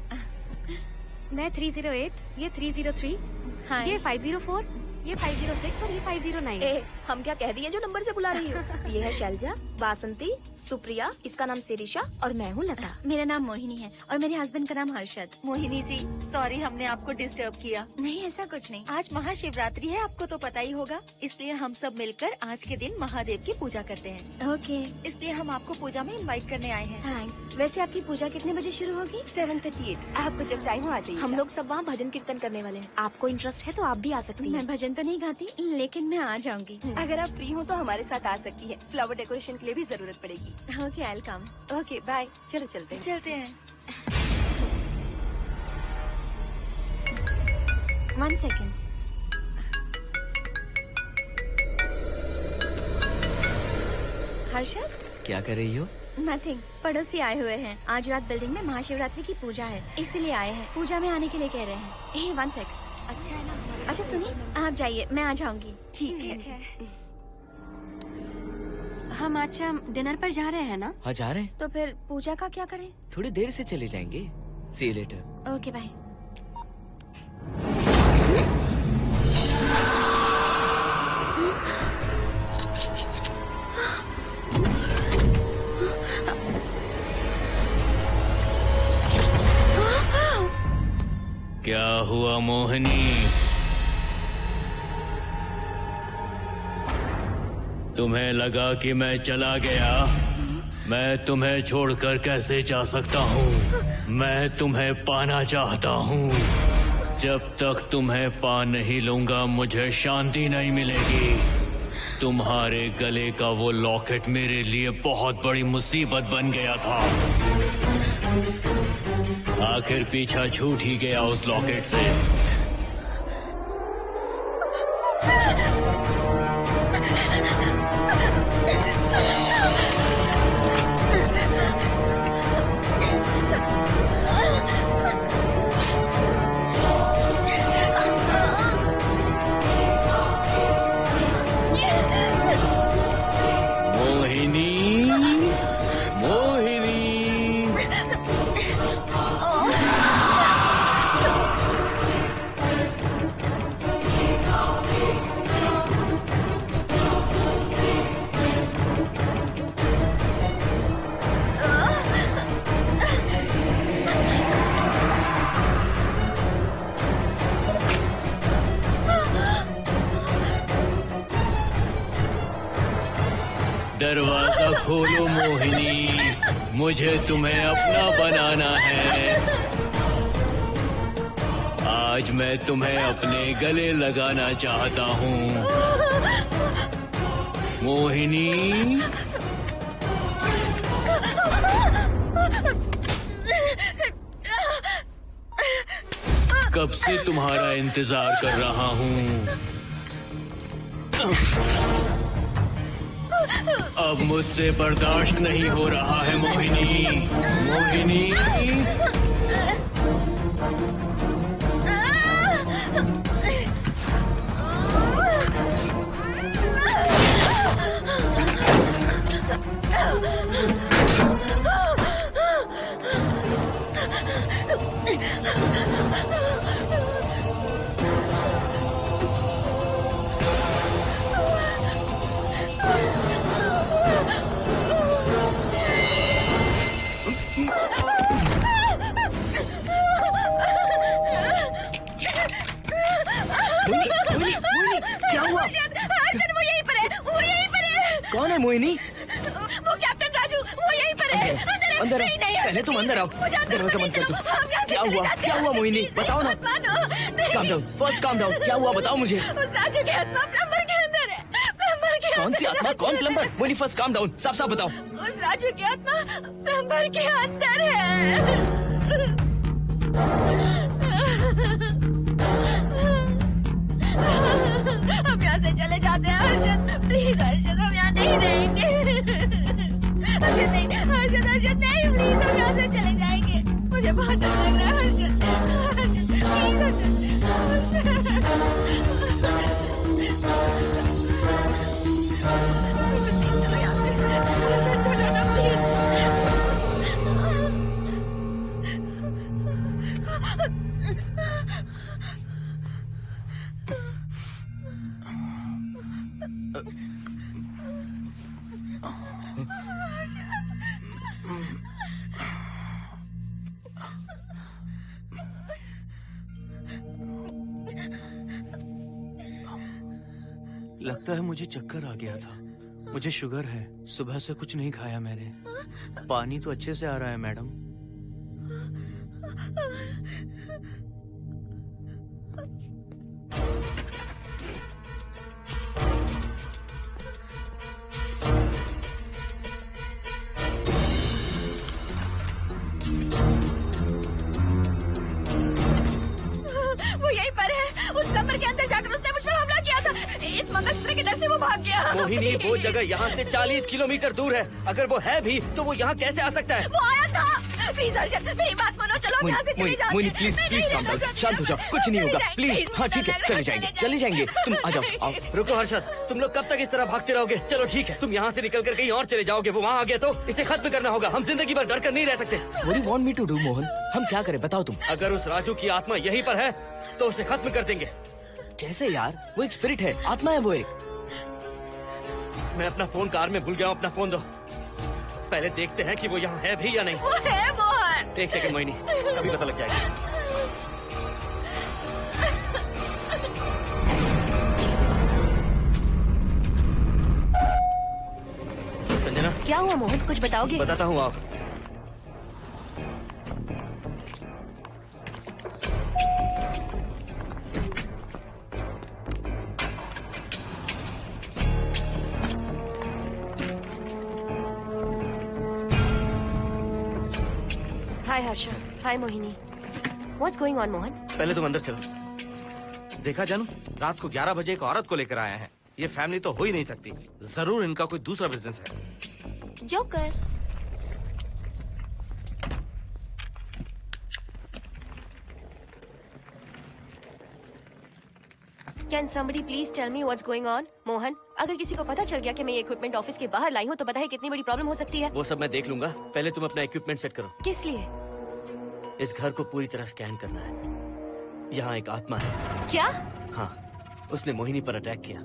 मैं 308, ये 303, हाँ। ये 504, ये 506 और ये 509। हम क्या कह दिए जो नंबर से बुला रही हो? ये है शैलजा, वासंती, सुप्रिया, इसका नाम शिरीषा और मैं हूँ लता। मेरा नाम मोहिनी है और मेरे हस्बैंड का नाम हर्षद। मोहिनी जी, सॉरी हमने आपको डिस्टर्ब किया। नहीं, ऐसा कुछ नहीं। आज महाशिवरात्रि है, आपको तो पता ही होगा, इसलिए हम सब मिलकर आज के दिन महादेव की पूजा करते हैं। ओके, इसलिए हम आपको पूजा में इनवाइट करने आए हैं। थैंक्स। वैसे आपकी पूजा कितने बजे शुरू होगी? 7:38। आपको जब टाइम हो आ जाइए। हम लोग सब वहाँ भजन कीर्तन करने वाले हैं, आपको इंटरेस्ट है तो आप भी आ सकती हैं। मैं भजन तो नहीं गाती, लेकिन मैं आ जाऊंगी। अगर आप फ्री हो तो हमारे साथ आ सकती है। फ्लावर डेकोरेशन के लिए भी जरूरत पड़ेगी। Okay, I will come. Okay, bye. चलो चलते हैं। चलते हैं। 1 सेकेंड। हर्षद, क्या कर रही हो? नथिंग। पड़ोसी आए हुए हैं। आज रात बिल्डिंग में महाशिवरात्रि की पूजा है, इसीलिए आए हैं। पूजा में आने के लिए कह रहे हैं। 1 सेकेंड। अच्छा है ना? अच्छा सुनिए, आप जाइए, मैं आ जाऊंगी। ठीक है। हम अच्छा डिनर पर जा रहे हैं ना? हाँ, जा रहे हैं। तो फिर पूजा का क्या करें? थोड़ी देर से चले जाएंगे। See you later. Okay, bye. क्या हुआ मोहिनी? तुम्हें लगा कि मैं चला गया? मैं तुम्हें छोड़कर कैसे जा सकता हूँ? मैं तुम्हें पाना चाहता हूँ। जब तक तुम्हें पा नहीं लूंगा मुझे शांति नहीं मिलेगी। तुम्हारे गले का वो लॉकेट मेरे लिए बहुत बड़ी मुसीबत बन गया था। आखिर पीछा छूट ही गया उस लॉकेट से। दरवाजा खोलो मोहिनी, मुझे तुम्हें अपना बनाना है। आज मैं तुम्हें अपने गले लगाना चाहता हूँ मोहिनी। कब से तुम्हारा इंतजार कर रहा हूँ। अब मुझसे बर्दाश्त नहीं हो रहा है मोहिनी। मोहिनी कौन है मोहिनी? वो कैप्टन राजू, वो यहीं पर है। अंदर आओ, पहले तुम अंदर आओ। दरवाजा बंद कर दो। क्या हुआ? क्या हुआ मोहिनी? बताओ ना। Calm down, first calm down. क्या हुआ बताओ मुझे। उस राजू की आत्मा प्लम्बर के अंदर है। प्लम्बर के कौन सी आत्मा? कौन plumber? Mohini first calm down, साफ साफ बताओ। उस राजू की आत्मा प्लम्बर के अंदर है। हम यहाँ से चले जाते हैं हर्षद, प्लीज हर्षद, हम यहाँ नहीं रहेंगे। हर्षद नहीं, हर्षद, हर्षद बहुत डर लग रहा है लगता है मुझे चक्कर आ गया था। मुझे शुगर है, सुबह से कुछ नहीं खाया मैंने। पानी तो अच्छे से आ रहा है मैडम। वो यहीं पर है। उस कमरे के अंदर जाकर उसने मुझ पर हमला किया था। इस मंगलसूत्र के डर से वो भाग गया। मोहिनी, वो जगह यहाँ से 40 किलोमीटर दूर है। अगर वो है भी तो वो यहाँ कैसे आ सकता है? वो आया था। प्लीज अर्शद, मेरी बात मानो, चलो हम यहाँ से चले जाते हैं। Mohini please please calm down, शांत हो जाओ, कुछ नहीं होगा प्लीज। हाँ ठीक है, चले जाएंगे, तुम आ जाओ। आओ। रुको हर्षद, तुम लोग कब तक इस तरह भागते रहोगे? चलो ठीक है, तुम यहाँ से निकल कर कहीं और चले जाओगे। वो वहाँ आ गया तो इसे खत्म करना होगा। हम जिंदगी भर डर कर नहीं रह सकते। What do you want me to do, Mohan? हम क्या करें बताओ तुम। अगर उस राजू की आत्मा यहीं पर है तो उसे खत्म कर देंगे। कैसे यार? वो एक स्पिरिट है, आत्मा है वो एक। मैं अपना फोन कार में भूल गया हूँ। अपना फोन दो। पहले देखते हैं कि वो यहाँ है भी या नहीं। वो है मोहन। एक सेकंड मोहिनी, अभी पता लग जाएगा। संजना, क्या हुआ मोहन, कुछ बताओगे? बताता हूँ आप। हाय हर्षा, हाय Mohini. What's going on, Mohan? पहले तुम अंदर चलो। देखा जानू, रात को 11 बजे एक औरत को लेकर आया है। ये फैमिली तो हो ही नहीं सकती। जरूर इनका कोई दूसरा बिजनेस है। Joker. Can somebody please tell me what's going on? Mohan, अगर किसी को पता चल गया कि मैं ये इक्विपमेंट ऑफिस के बाहर लाई हूँ तो पता है कितनी बड़ी प्रॉब्लम हो सकती है। वो सब मैं देख लूंगा। पहले तुम अपना इक्विपमेंट सेट करो। किस लिए? इस घर को पूरी तरह स्कैन करना है। यहाँ एक आत्मा है। क्या? हाँ, उसने मोहिनी पर अटैक किया।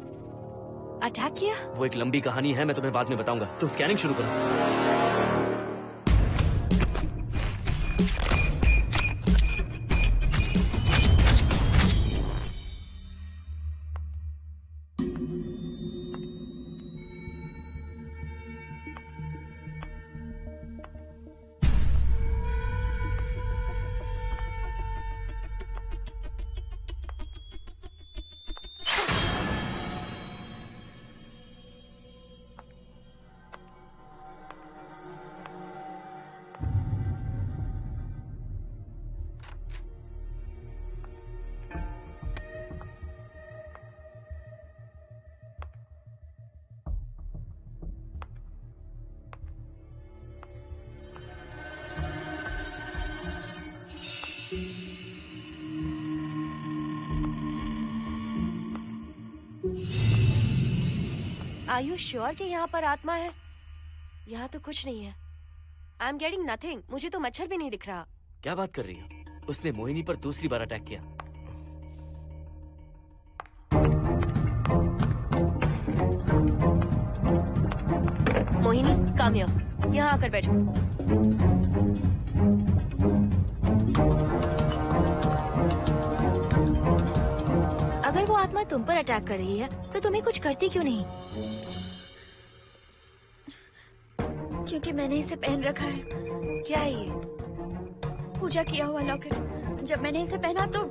अटैक किया? वो एक लंबी कहानी है, मैं तुम्हें बाद में बताऊंगा। तुम स्कैनिंग शुरू करो। Are you sure कि यहाँ पर आत्मा है? यहाँ तो कुछ नहीं है। I am getting nothing. मुझे तो मच्छर भी नहीं दिख रहा। क्या बात कर रही हो? उसने मोहिनी पर दूसरी बार अटैक किया। मोहिनी, काम यहाँ आकर बैठो। अगर वो आत्मा तुम पर अटैक कर रही है तो तुम्हें कुछ करती क्यों नहीं? क्योंकि मैंने इसे पहन रखा है। क्या है ये? पूजा किया हुआ लॉकेट। जब मैंने इसे पहना तो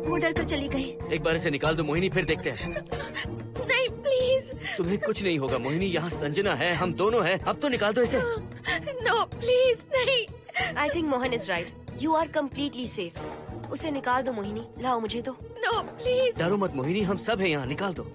वो डर कर चली गई। एक बार इसे निकाल दो मोहिनी, फिर देखते हैं। नहीं प्लीज। तुम्हें कुछ नहीं होगा मोहिनी, यहाँ संजना है, हम दोनों हैं। अब तो निकाल दो इसे। नो प्लीज नहीं। I think Mohan is right. You are completely safe. उसे निकाल दो मोहिनी। लाओ मुझे तो। No please. डरो मत मोहिनी, हम सब हैं यहाँ, निकाल दो।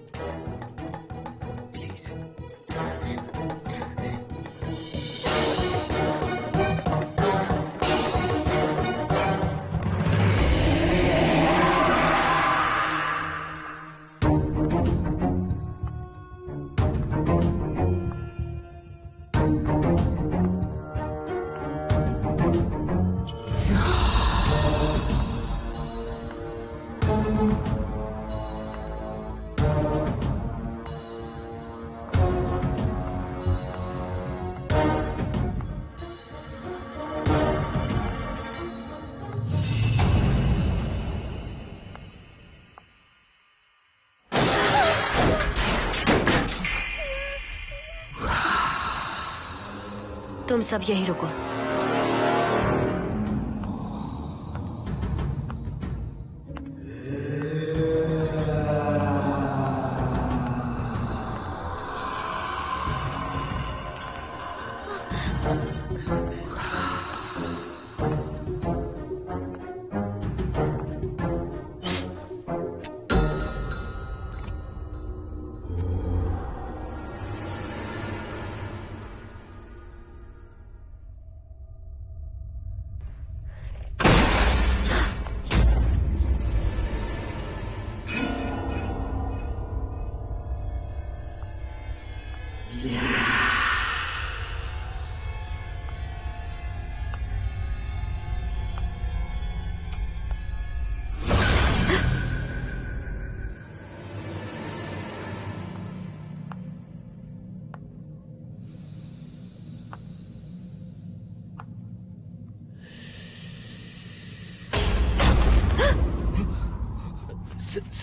तुम सब यही रुको।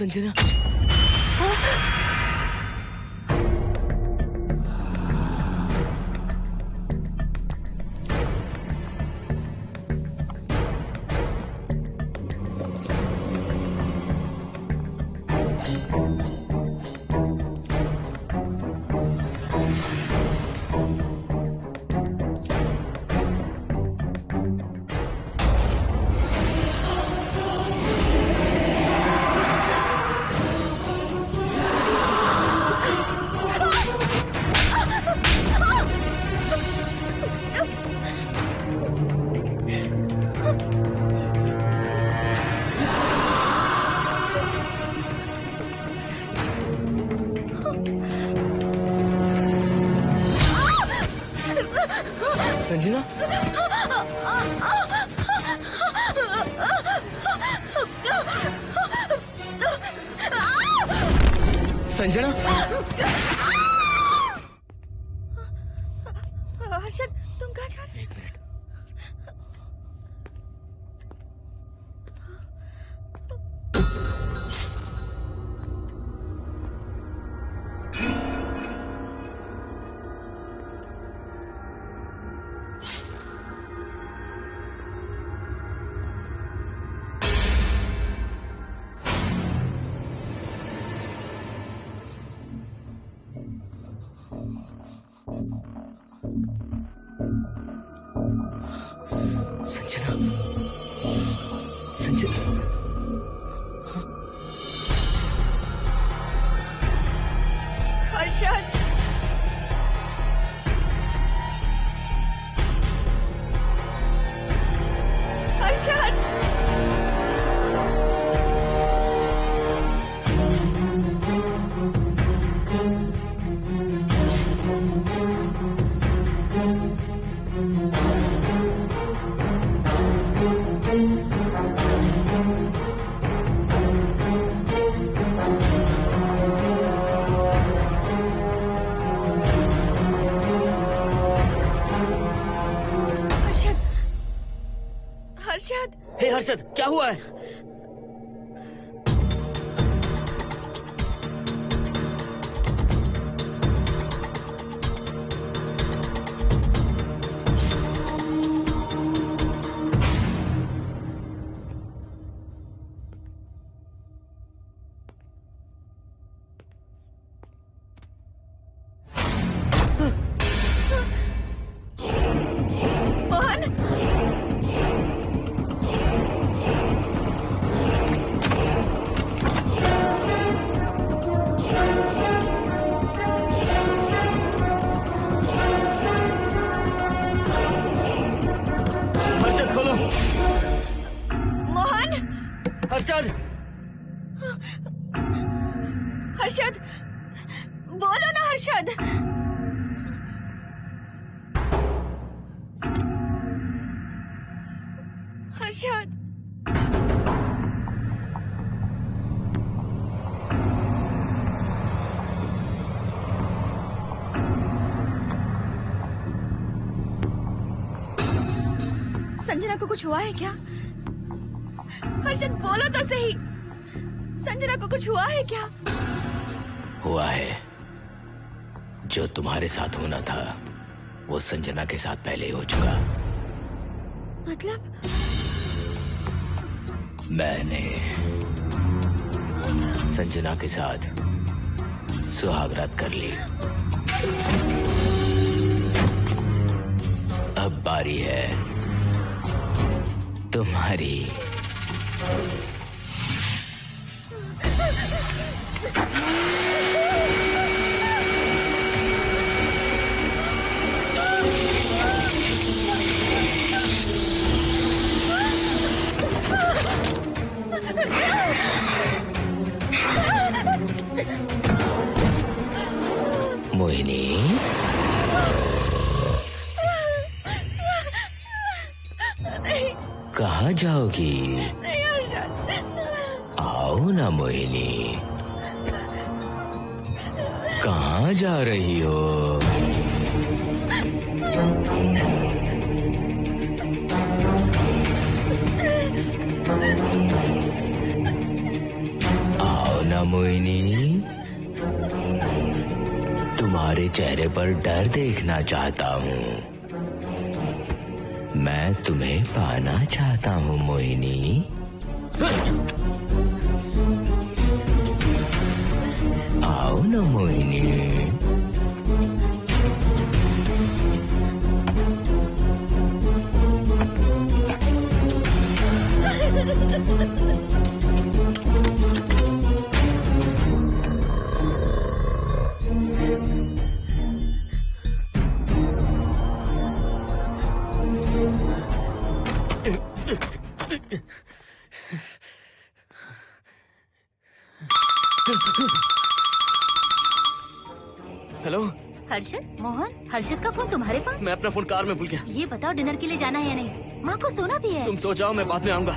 संजना, संजना, संजना, हर्षद, तुम कहाँ जा रहे हो? एक मिनट। संजना, संजना, हर्षद, हर्षद, हर्षद, हे हर्षद, क्या हुआ है? मोहन, हर्षद खोलो। मोहन, हर्षद, हर्षद, बोलो ना हर्षद। हर्षद, संजना को कुछ हुआ है क्या? हर्षद, बोलो तो सही। संजना को कुछ हुआ है क्या? हुआ है। जो तुम्हारे साथ होना था वो संजना के साथ पहले ही हो चुका। मतलब? मैंने संजना के साथ सुहागरात कर ली। अब बारी है तुम्हारी। मोहिनी, कहाँ जाओगी? आओ ना मोहिनी, कहाँ जा रही हो? आओ ना मोहिनी, तुम्हारे चेहरे पर डर देखना चाहता हूँ। मैं तुम्हें पाना चाहता हूँ मोहिनी। आओ ना मोहिनी। हेलो हर्षद, मोहन, हर्षद का फोन तुम्हारे पास? मैं अपना फोन कार में भूल गया। ये बताओ डिनर के लिए जाना है या नहीं? माँ को सोना भी है। तुम सो जाओ, मैं बाद में आऊंगा।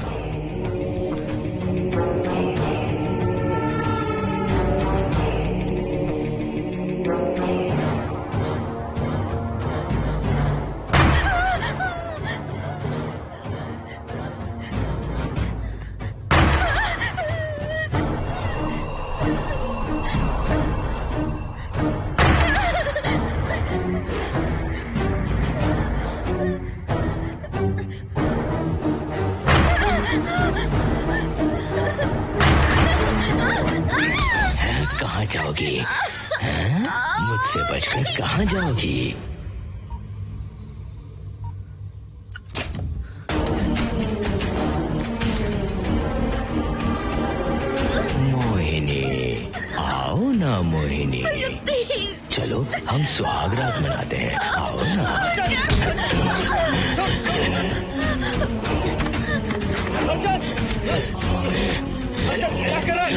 कहाँ जाओगी? मुझसे बचकर कहाँ जाओगी? मोहिनी, आओ ना मोहिनी। चलो हम सुहागरात मनाते हैं, आओ ना। क्या कर रहा है?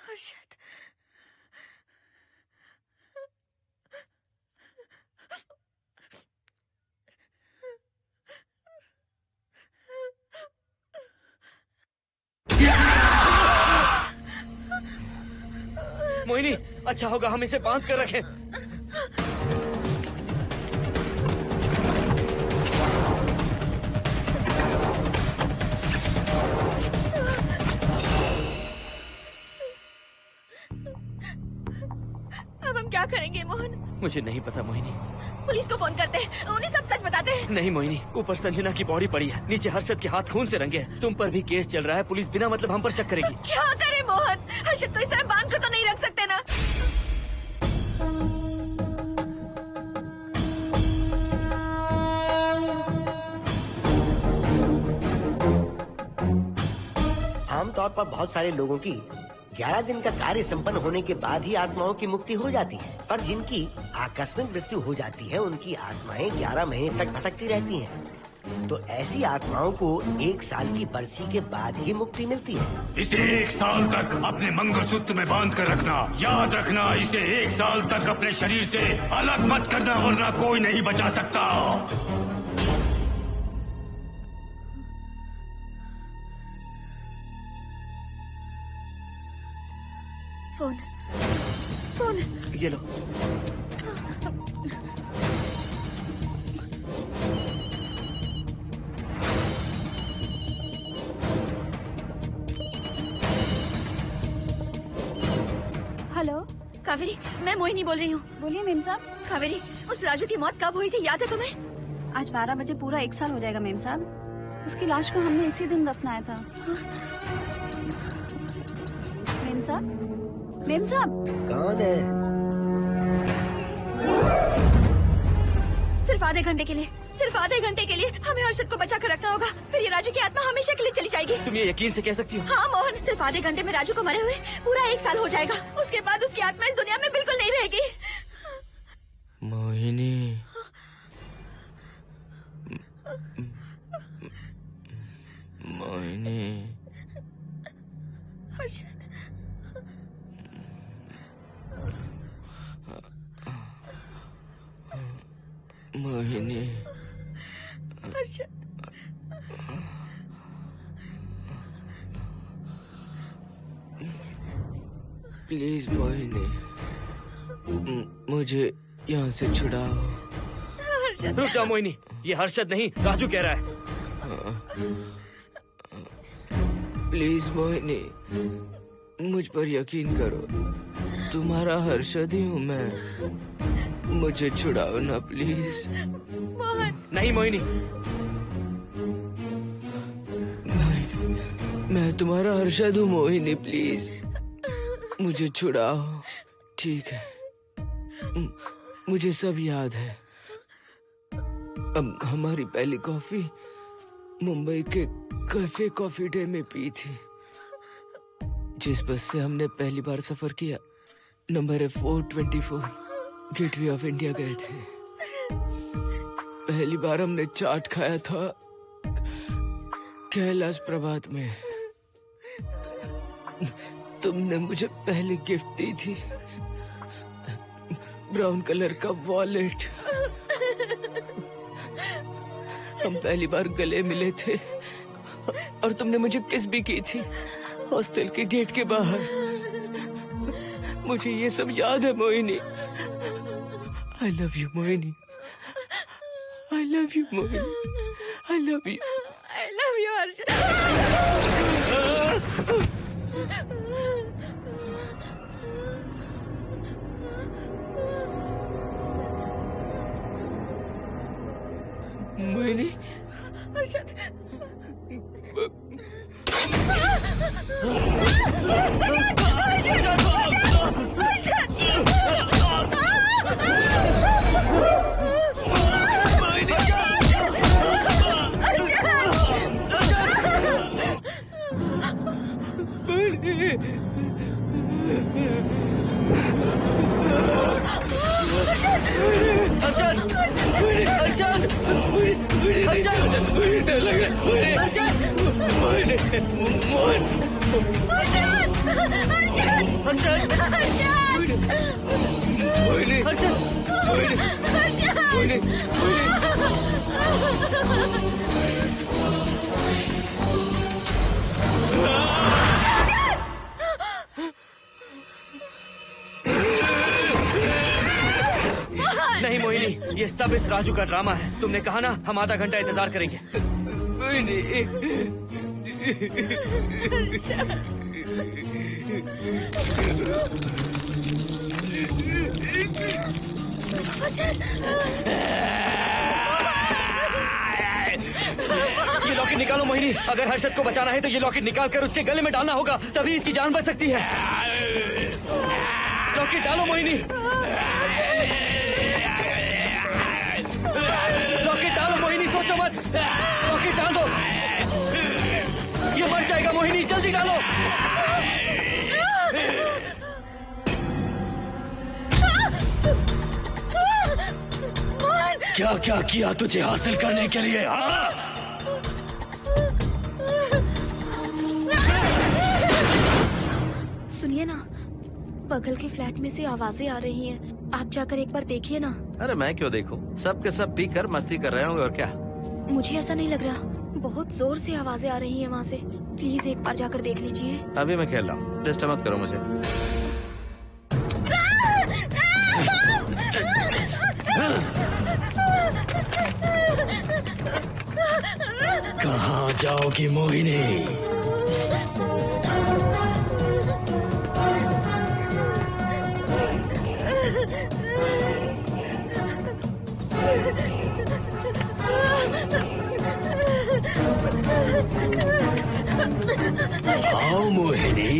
हर्षद, मोहिनी, अच्छा होगा हम इसे बांध कर रखें। अब हम क्या करेंगे मोहन? मुझे नहीं पता मोहिनी। पुलिस को फोन करते हैं, उन्हें सब सच बताते हैं। नहीं मोहिनी, ऊपर संजना की बॉडी पड़ी है, नीचे हर्षद के हाथ खून से रंगे हैं। तुम पर भी केस चल रहा है, पुलिस बिना मतलब हम पर शक करेगी। क्या करे मोहन? हर्षद को इस तरह बांध कर तो नहीं रख सकते ना। आमतौर पर बहुत सारे लोगों की 11 दिन का कार्य संपन्न होने के बाद ही आत्माओं की मुक्ति हो जाती है, पर जिनकी आकस्मिक मृत्यु हो जाती है उनकी आत्माएं 11 महीने तक भटकती रहती हैं। तो ऐसी आत्माओं को 1 साल की बरसी के बाद ही मुक्ति मिलती है। इसे 1 साल तक अपने मंगलसूत्र में बांध कर रखना। याद रखना, इसे 1 साल तक अपने शरीर से अलग मत करना, वरना कोई नहीं बचा सकता। फोन ये लो। हेलो कावेरी, मैं मोहिनी बोल रही हूँ। बोलिए मेम साहब। कावेरी, उस राजू की मौत कब हुई थी, याद है तुम्हें? आज 12 बजे पूरा 1 साल हो जाएगा मेम साहब। उसकी लाश को हमने इसी दिन दफनाया था। मेम साहब, मेम साहब। कौन है? सिर्फ आधे घंटे के लिए, सिर्फ आधे घंटे के लिए हमें हर्षद को बचा कर रखना होगा। फिर ये राजू की आत्मा हमेशा के लिए चली जाएगी। तुम ये यकीन से कह सकती हो? हाँ मोहन, सिर्फ आधे घंटे में राजू को मरे हुए पूरा 1 साल हो जाएगा। उसके बाद उसकी आत्मा इस दुनिया में बिल्कुल नहीं रहेगी। मोहिनी, मोहिनी, हर्षद, मोहिनी, हर्षद, प्लीज मोहिनी, मुझे यहाँ से छुड़ाओ। हर्षद। रुक जाओ मोहिनी, ये हर्षद नहीं राजू कह रहा है। प्लीज मोहिनी, मुझ पर यकीन करो, तुम्हारा हर्षद ही हूँ मैं। मुझे छुड़ाओ ना प्लीज। मोहन। नहीं मोहिनी, मैं तुम्हारा हर्षद हूँ मोहिनी, प्लीज मुझे छुड़ाओ। ठीक है, मुझे सब याद है। अब हमारी पहली कॉफी मुंबई के कैफे कॉफी डे में पी थी। जिस बस से हमने पहली बार सफर किया, नंबर है 424, गेटवे ऑफ इंडिया गए थे। पहली बार हमने चाट खाया था कैलाश प्रभात में। तुमने मुझे पहली गिफ्ट दी थी, ब्राउन कलर का वॉलेट। हम पहली बार गले मिले थे और तुमने मुझे किस भी की थी हॉस्टल के गेट के बाहर। मुझे ये सब याद है Mohini. I love you Mohini, I love you Mohini, I love you, I love you Harshad. Mohini, Harshad, नहीं मोहिनी, ये सब इस राजू का ड्रामा है। तुमने कहा ना हम आधा घंटा इंतजार करेंगे। ये लॉकेट निकालो मोहिनी। अगर हर्षद को बचाना है तो ये लॉकेट निकाल कर उसके गले में डालना होगा, तभी इसकी जान बच सकती है। लॉकेट डालो मोहिनी, लॉकेट डालो मोहिनी, सोचो मत। लॉकेट डाल दो, ये मर जाएगा मोहिनी। मोहिनी जल्दी डालो। क्या क्या किया तुझे हासिल करने के लिए? सुनिए ना, बगल के फ्लैट में से आवाजें आ रही हैं। आप जाकर एक बार देखिए ना। अरे मैं क्यों देखूं? सब के सब पी कर मस्ती कर रहे होंगे और क्या। मुझे ऐसा नहीं लग रहा, बहुत जोर से आवाजें आ रही हैं वहाँ से। प्लीज एक बार जाकर देख लीजिए। अभी मैं खेल रहा हूँ, डिस्टर्ब मत करो मुझे। कहाँ जाओगी मोहिनी? आओ मोहिनी,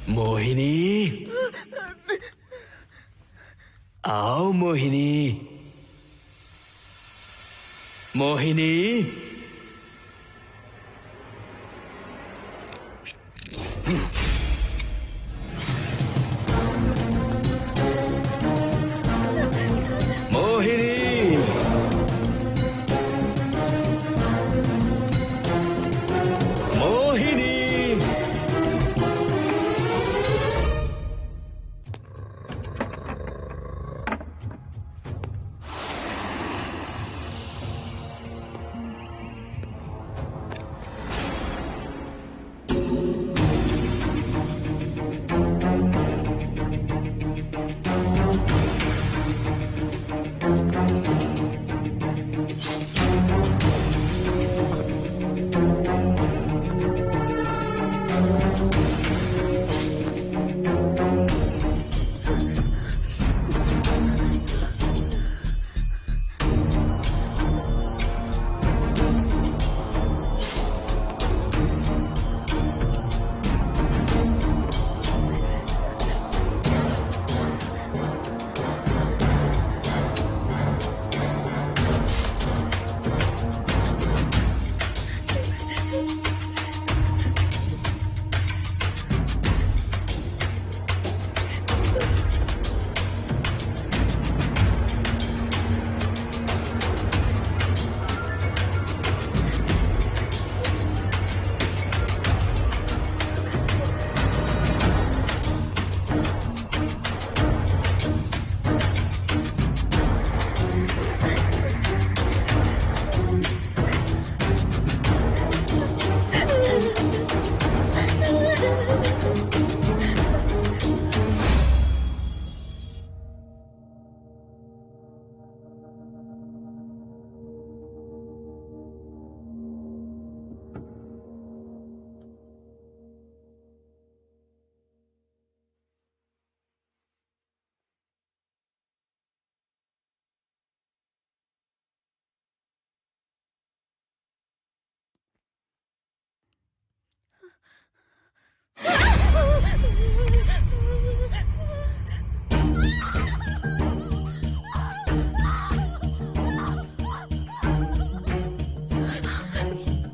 मोहिनी, आओ मोहिनी, मोहिनी।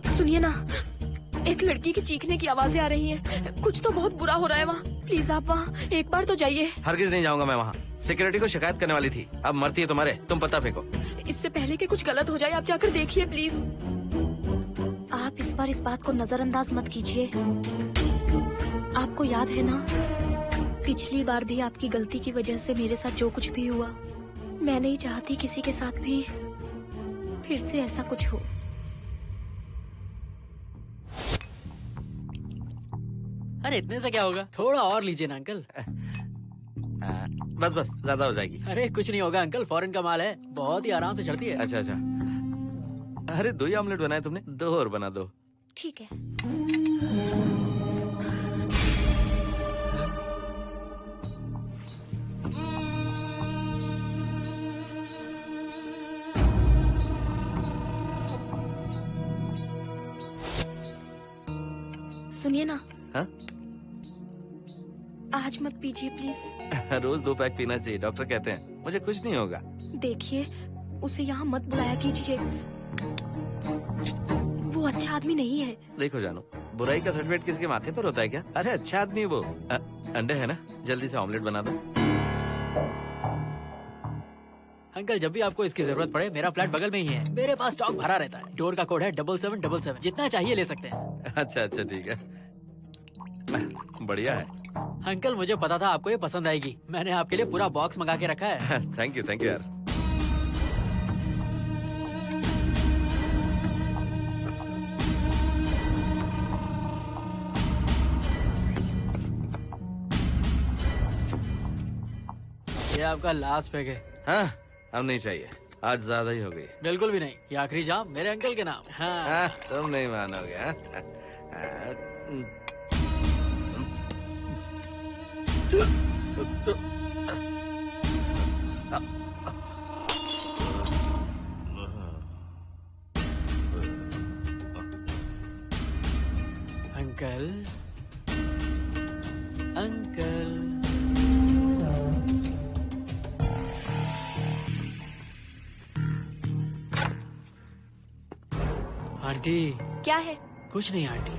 सुनिए ना, एक लड़की की चीखने की आवाजें आ रही हैं। कुछ तो बहुत बुरा हो रहा है वहाँ। प्लीज आप वहाँ एक बार तो जाइए। हरगिज नहीं जाऊंगा मैं वहाँ। सिक्योरिटी को शिकायत करने वाली थी, अब मरती है तुम्हारे, तुम पता फेंको। इससे पहले कि कुछ गलत हो जाए आप जाकर देखिए प्लीज। आप इस बार इस बात को नजरअंदाज मत कीजिए। आपको याद है ना, पिछली बार भी आपकी गलती की वजह से मेरे साथ जो कुछ भी हुआ, मैं नहीं चाहती किसी के साथ भी फिर से ऐसा कुछ हो। अरे इतने से क्या होगा, थोड़ा और लीजिए ना अंकल। बस बस, ज्यादा हो जाएगी। अरे कुछ नहीं होगा अंकल, फॉरेन का माल है, बहुत ही आराम से चढ़ती है। अच्छा अच्छा। अरे 2 ही ऑमलेट बनाए तुमने, 2 और बना दो। ठीक है। सुनिए ना। हाँ? आज मत पीजिए प्लीज। रोज 2 पैक पीना चाहिए, डॉक्टर कहते हैं। मुझे कुछ नहीं होगा। देखिए, उसे यहाँ मत बुलाया कीजिए। वो वो अच्छा आदमी नहीं है। देखो जानू, बुराई का सर्टिफिकेट किसके माथे पर होता है क्या? अरे अच्छा आदमी है वो। अंडे है ना, जल्दी से ऑमलेट बना दो। अंकल जब भी आपको इसकी जरूरत पड़े मेरा फ्लैट बगल में ही है, मेरे पास स्टॉक भरा रहता है। डोर का कोड है 7777, जितना चाहिए ले सकते हैं। अच्छा अच्छा ठीक है, बढ़िया है। अंकल मुझे पता था आपको ये पसंद आएगी, मैंने आपके लिए पूरा बॉक्स मंगा के रखा है। थैंक यू यार। ये आपका लास्ट पैक है। हाँ, अब नहीं चाहिए, आज ज्यादा ही हो गई। बिल्कुल भी नहीं, ये आखिरी जाम मेरे अंकल के नाम। हाँ। तुम नहीं मानोगे। Uncle uncle aunty. क्या है? कुछ नहीं आंटी,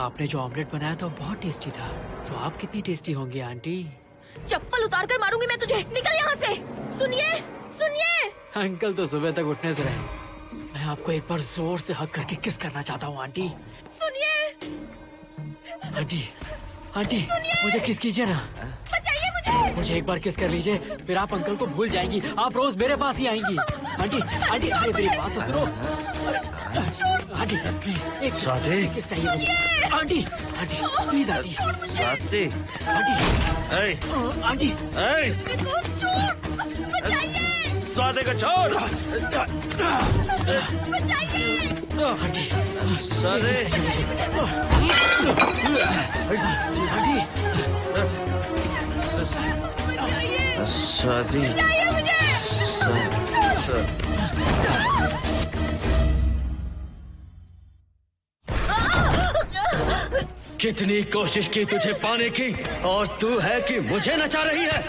आपने जो ऑमलेट बनाया था बहुत टेस्टी था, तो आप कितनी टेस्टी होंगी आंटी। चप्पल उतार कर मारूंगी मैं तुझे, निकल यहाँ से। सुनिए सुनिए। अंकल तो सुबह तक उठने से रहे, मैं आपको एक बार जोर से हक करके किस करना चाहता हूँ आंटी। सुनिए आंटी, आंटी मुझे किस कीजिए ना, बचाइए मुझे एक बार किस कर लीजिए, फिर आप अंकल को भूल जाएंगी, आप रोज मेरे पास ही आएंगी। आंटी आंटी अरे मेरी बात तो सुनो। आंटी प्लीज एक किस चाहिए मुझे। Aunty aunty please aunty. Swati aunty Swati को छोड़। आंटी स्वाति स्वाति कितनी कोशिश की तुझे पाने की, और तू है कि मुझे नचा रही है।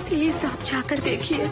प्लीज आप जाकर देखिए।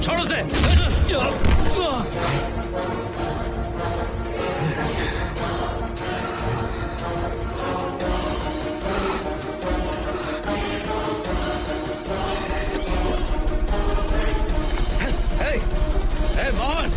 छोड़ो से। Hey, Mohan!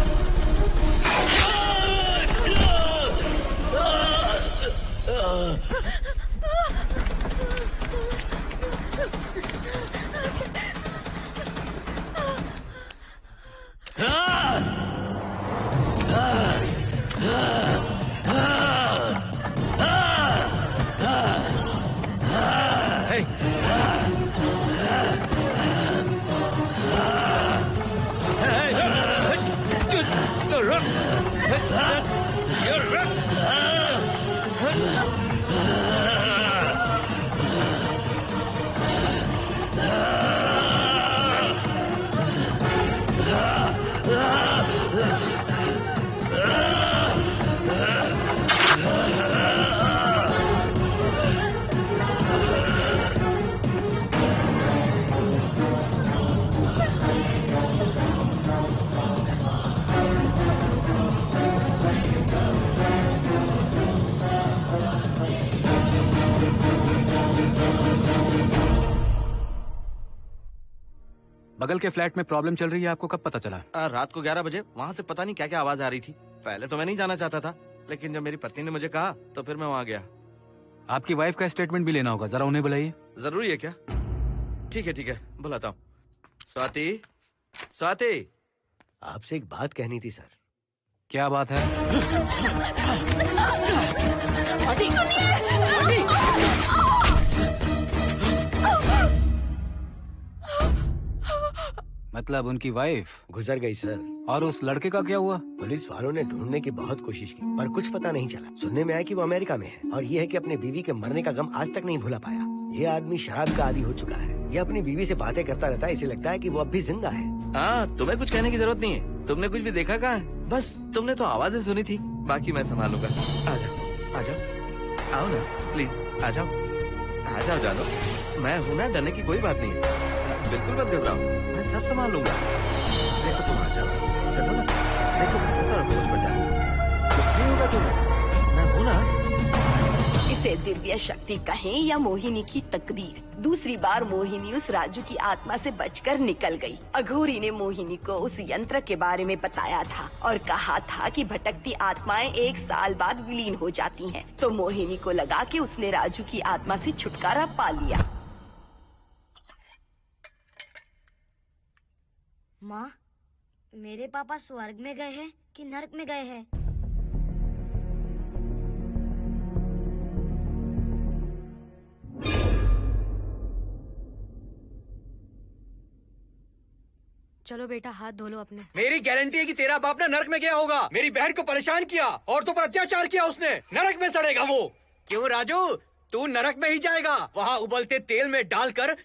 बगल के फ्लैट में प्रॉब्लम चल रही है, आपको कब पता चला? रात को 11 बजे वहाँ से पता नहीं क्या क्या आवाज आ रही थी। पहले तो मैं नहीं जाना चाहता था, लेकिन जब मेरी पत्नी ने मुझे कहा तो फिर मैं वहाँ गया। आपकी वाइफ का स्टेटमेंट भी लेना होगा, जरा उन्हें बुलाइए। जरूरी है क्या? ठीक है, बुलाता हूँ। स्वाति, स्वाति, आपसे एक बात कहनी थी सर। क्या बात है? मतलब उनकी वाइफ गुजर गई सर। और उस लड़के का क्या हुआ? पुलिस वालों ने ढूंढने की बहुत कोशिश की पर कुछ पता नहीं चला। सुनने में आया कि वो अमेरिका में है और ये है कि अपने बीवी के मरने का गम आज तक नहीं भुला पाया। ये आदमी शराब का आदी हो चुका है। ये अपनी बीवी से बातें करता रहता है, इसे लगता है कि वो अब भी जिंदा है। हाँ, तुम्हें कुछ कहने की जरूरत नहीं है। तुमने कुछ भी देखा कहाँ है? बस तुमने तो आवाजें सुनी थी, बाकी मैं संभालूंगा। आ जाओ, आओ ना प्लीज, आ जाओ जानो। मैं हूँ ना, डरने की कोई बात नहीं है। बिल्कुल मत घबराओ, मैं सब संभाल लूंगा। देखो तुम आ जाओ, चलो ना। देखो कुछ नहीं होगा तुम्हें, मैं हूँ ना। इसे दिव्य शक्ति कहें या मोहिनी की तकदीर, दूसरी बार मोहिनी उस राजू की आत्मा से बचकर निकल गई। अघोरी ने मोहिनी को उस यंत्र के बारे में बताया था और कहा था कि भटकती आत्माएं 1 साल बाद विलीन हो जाती हैं। तो मोहिनी को लगा कि उसने राजू की आत्मा से छुटकारा पा लिया। माँ, मेरे पापा स्वर्ग में गए हैं कि नरक में गए हैं? चलो बेटा, हाथ धो लो अपने। मेरी गारंटी है कि तेरा बाप ना नरक में गया होगा। मेरी बहन को परेशान किया, औरतों पर अत्याचार किया उसने। नरक में सड़ेगा वो। क्यों राजू, तू नरक में ही जाएगा। वहाँ उबलते तेल में डालकर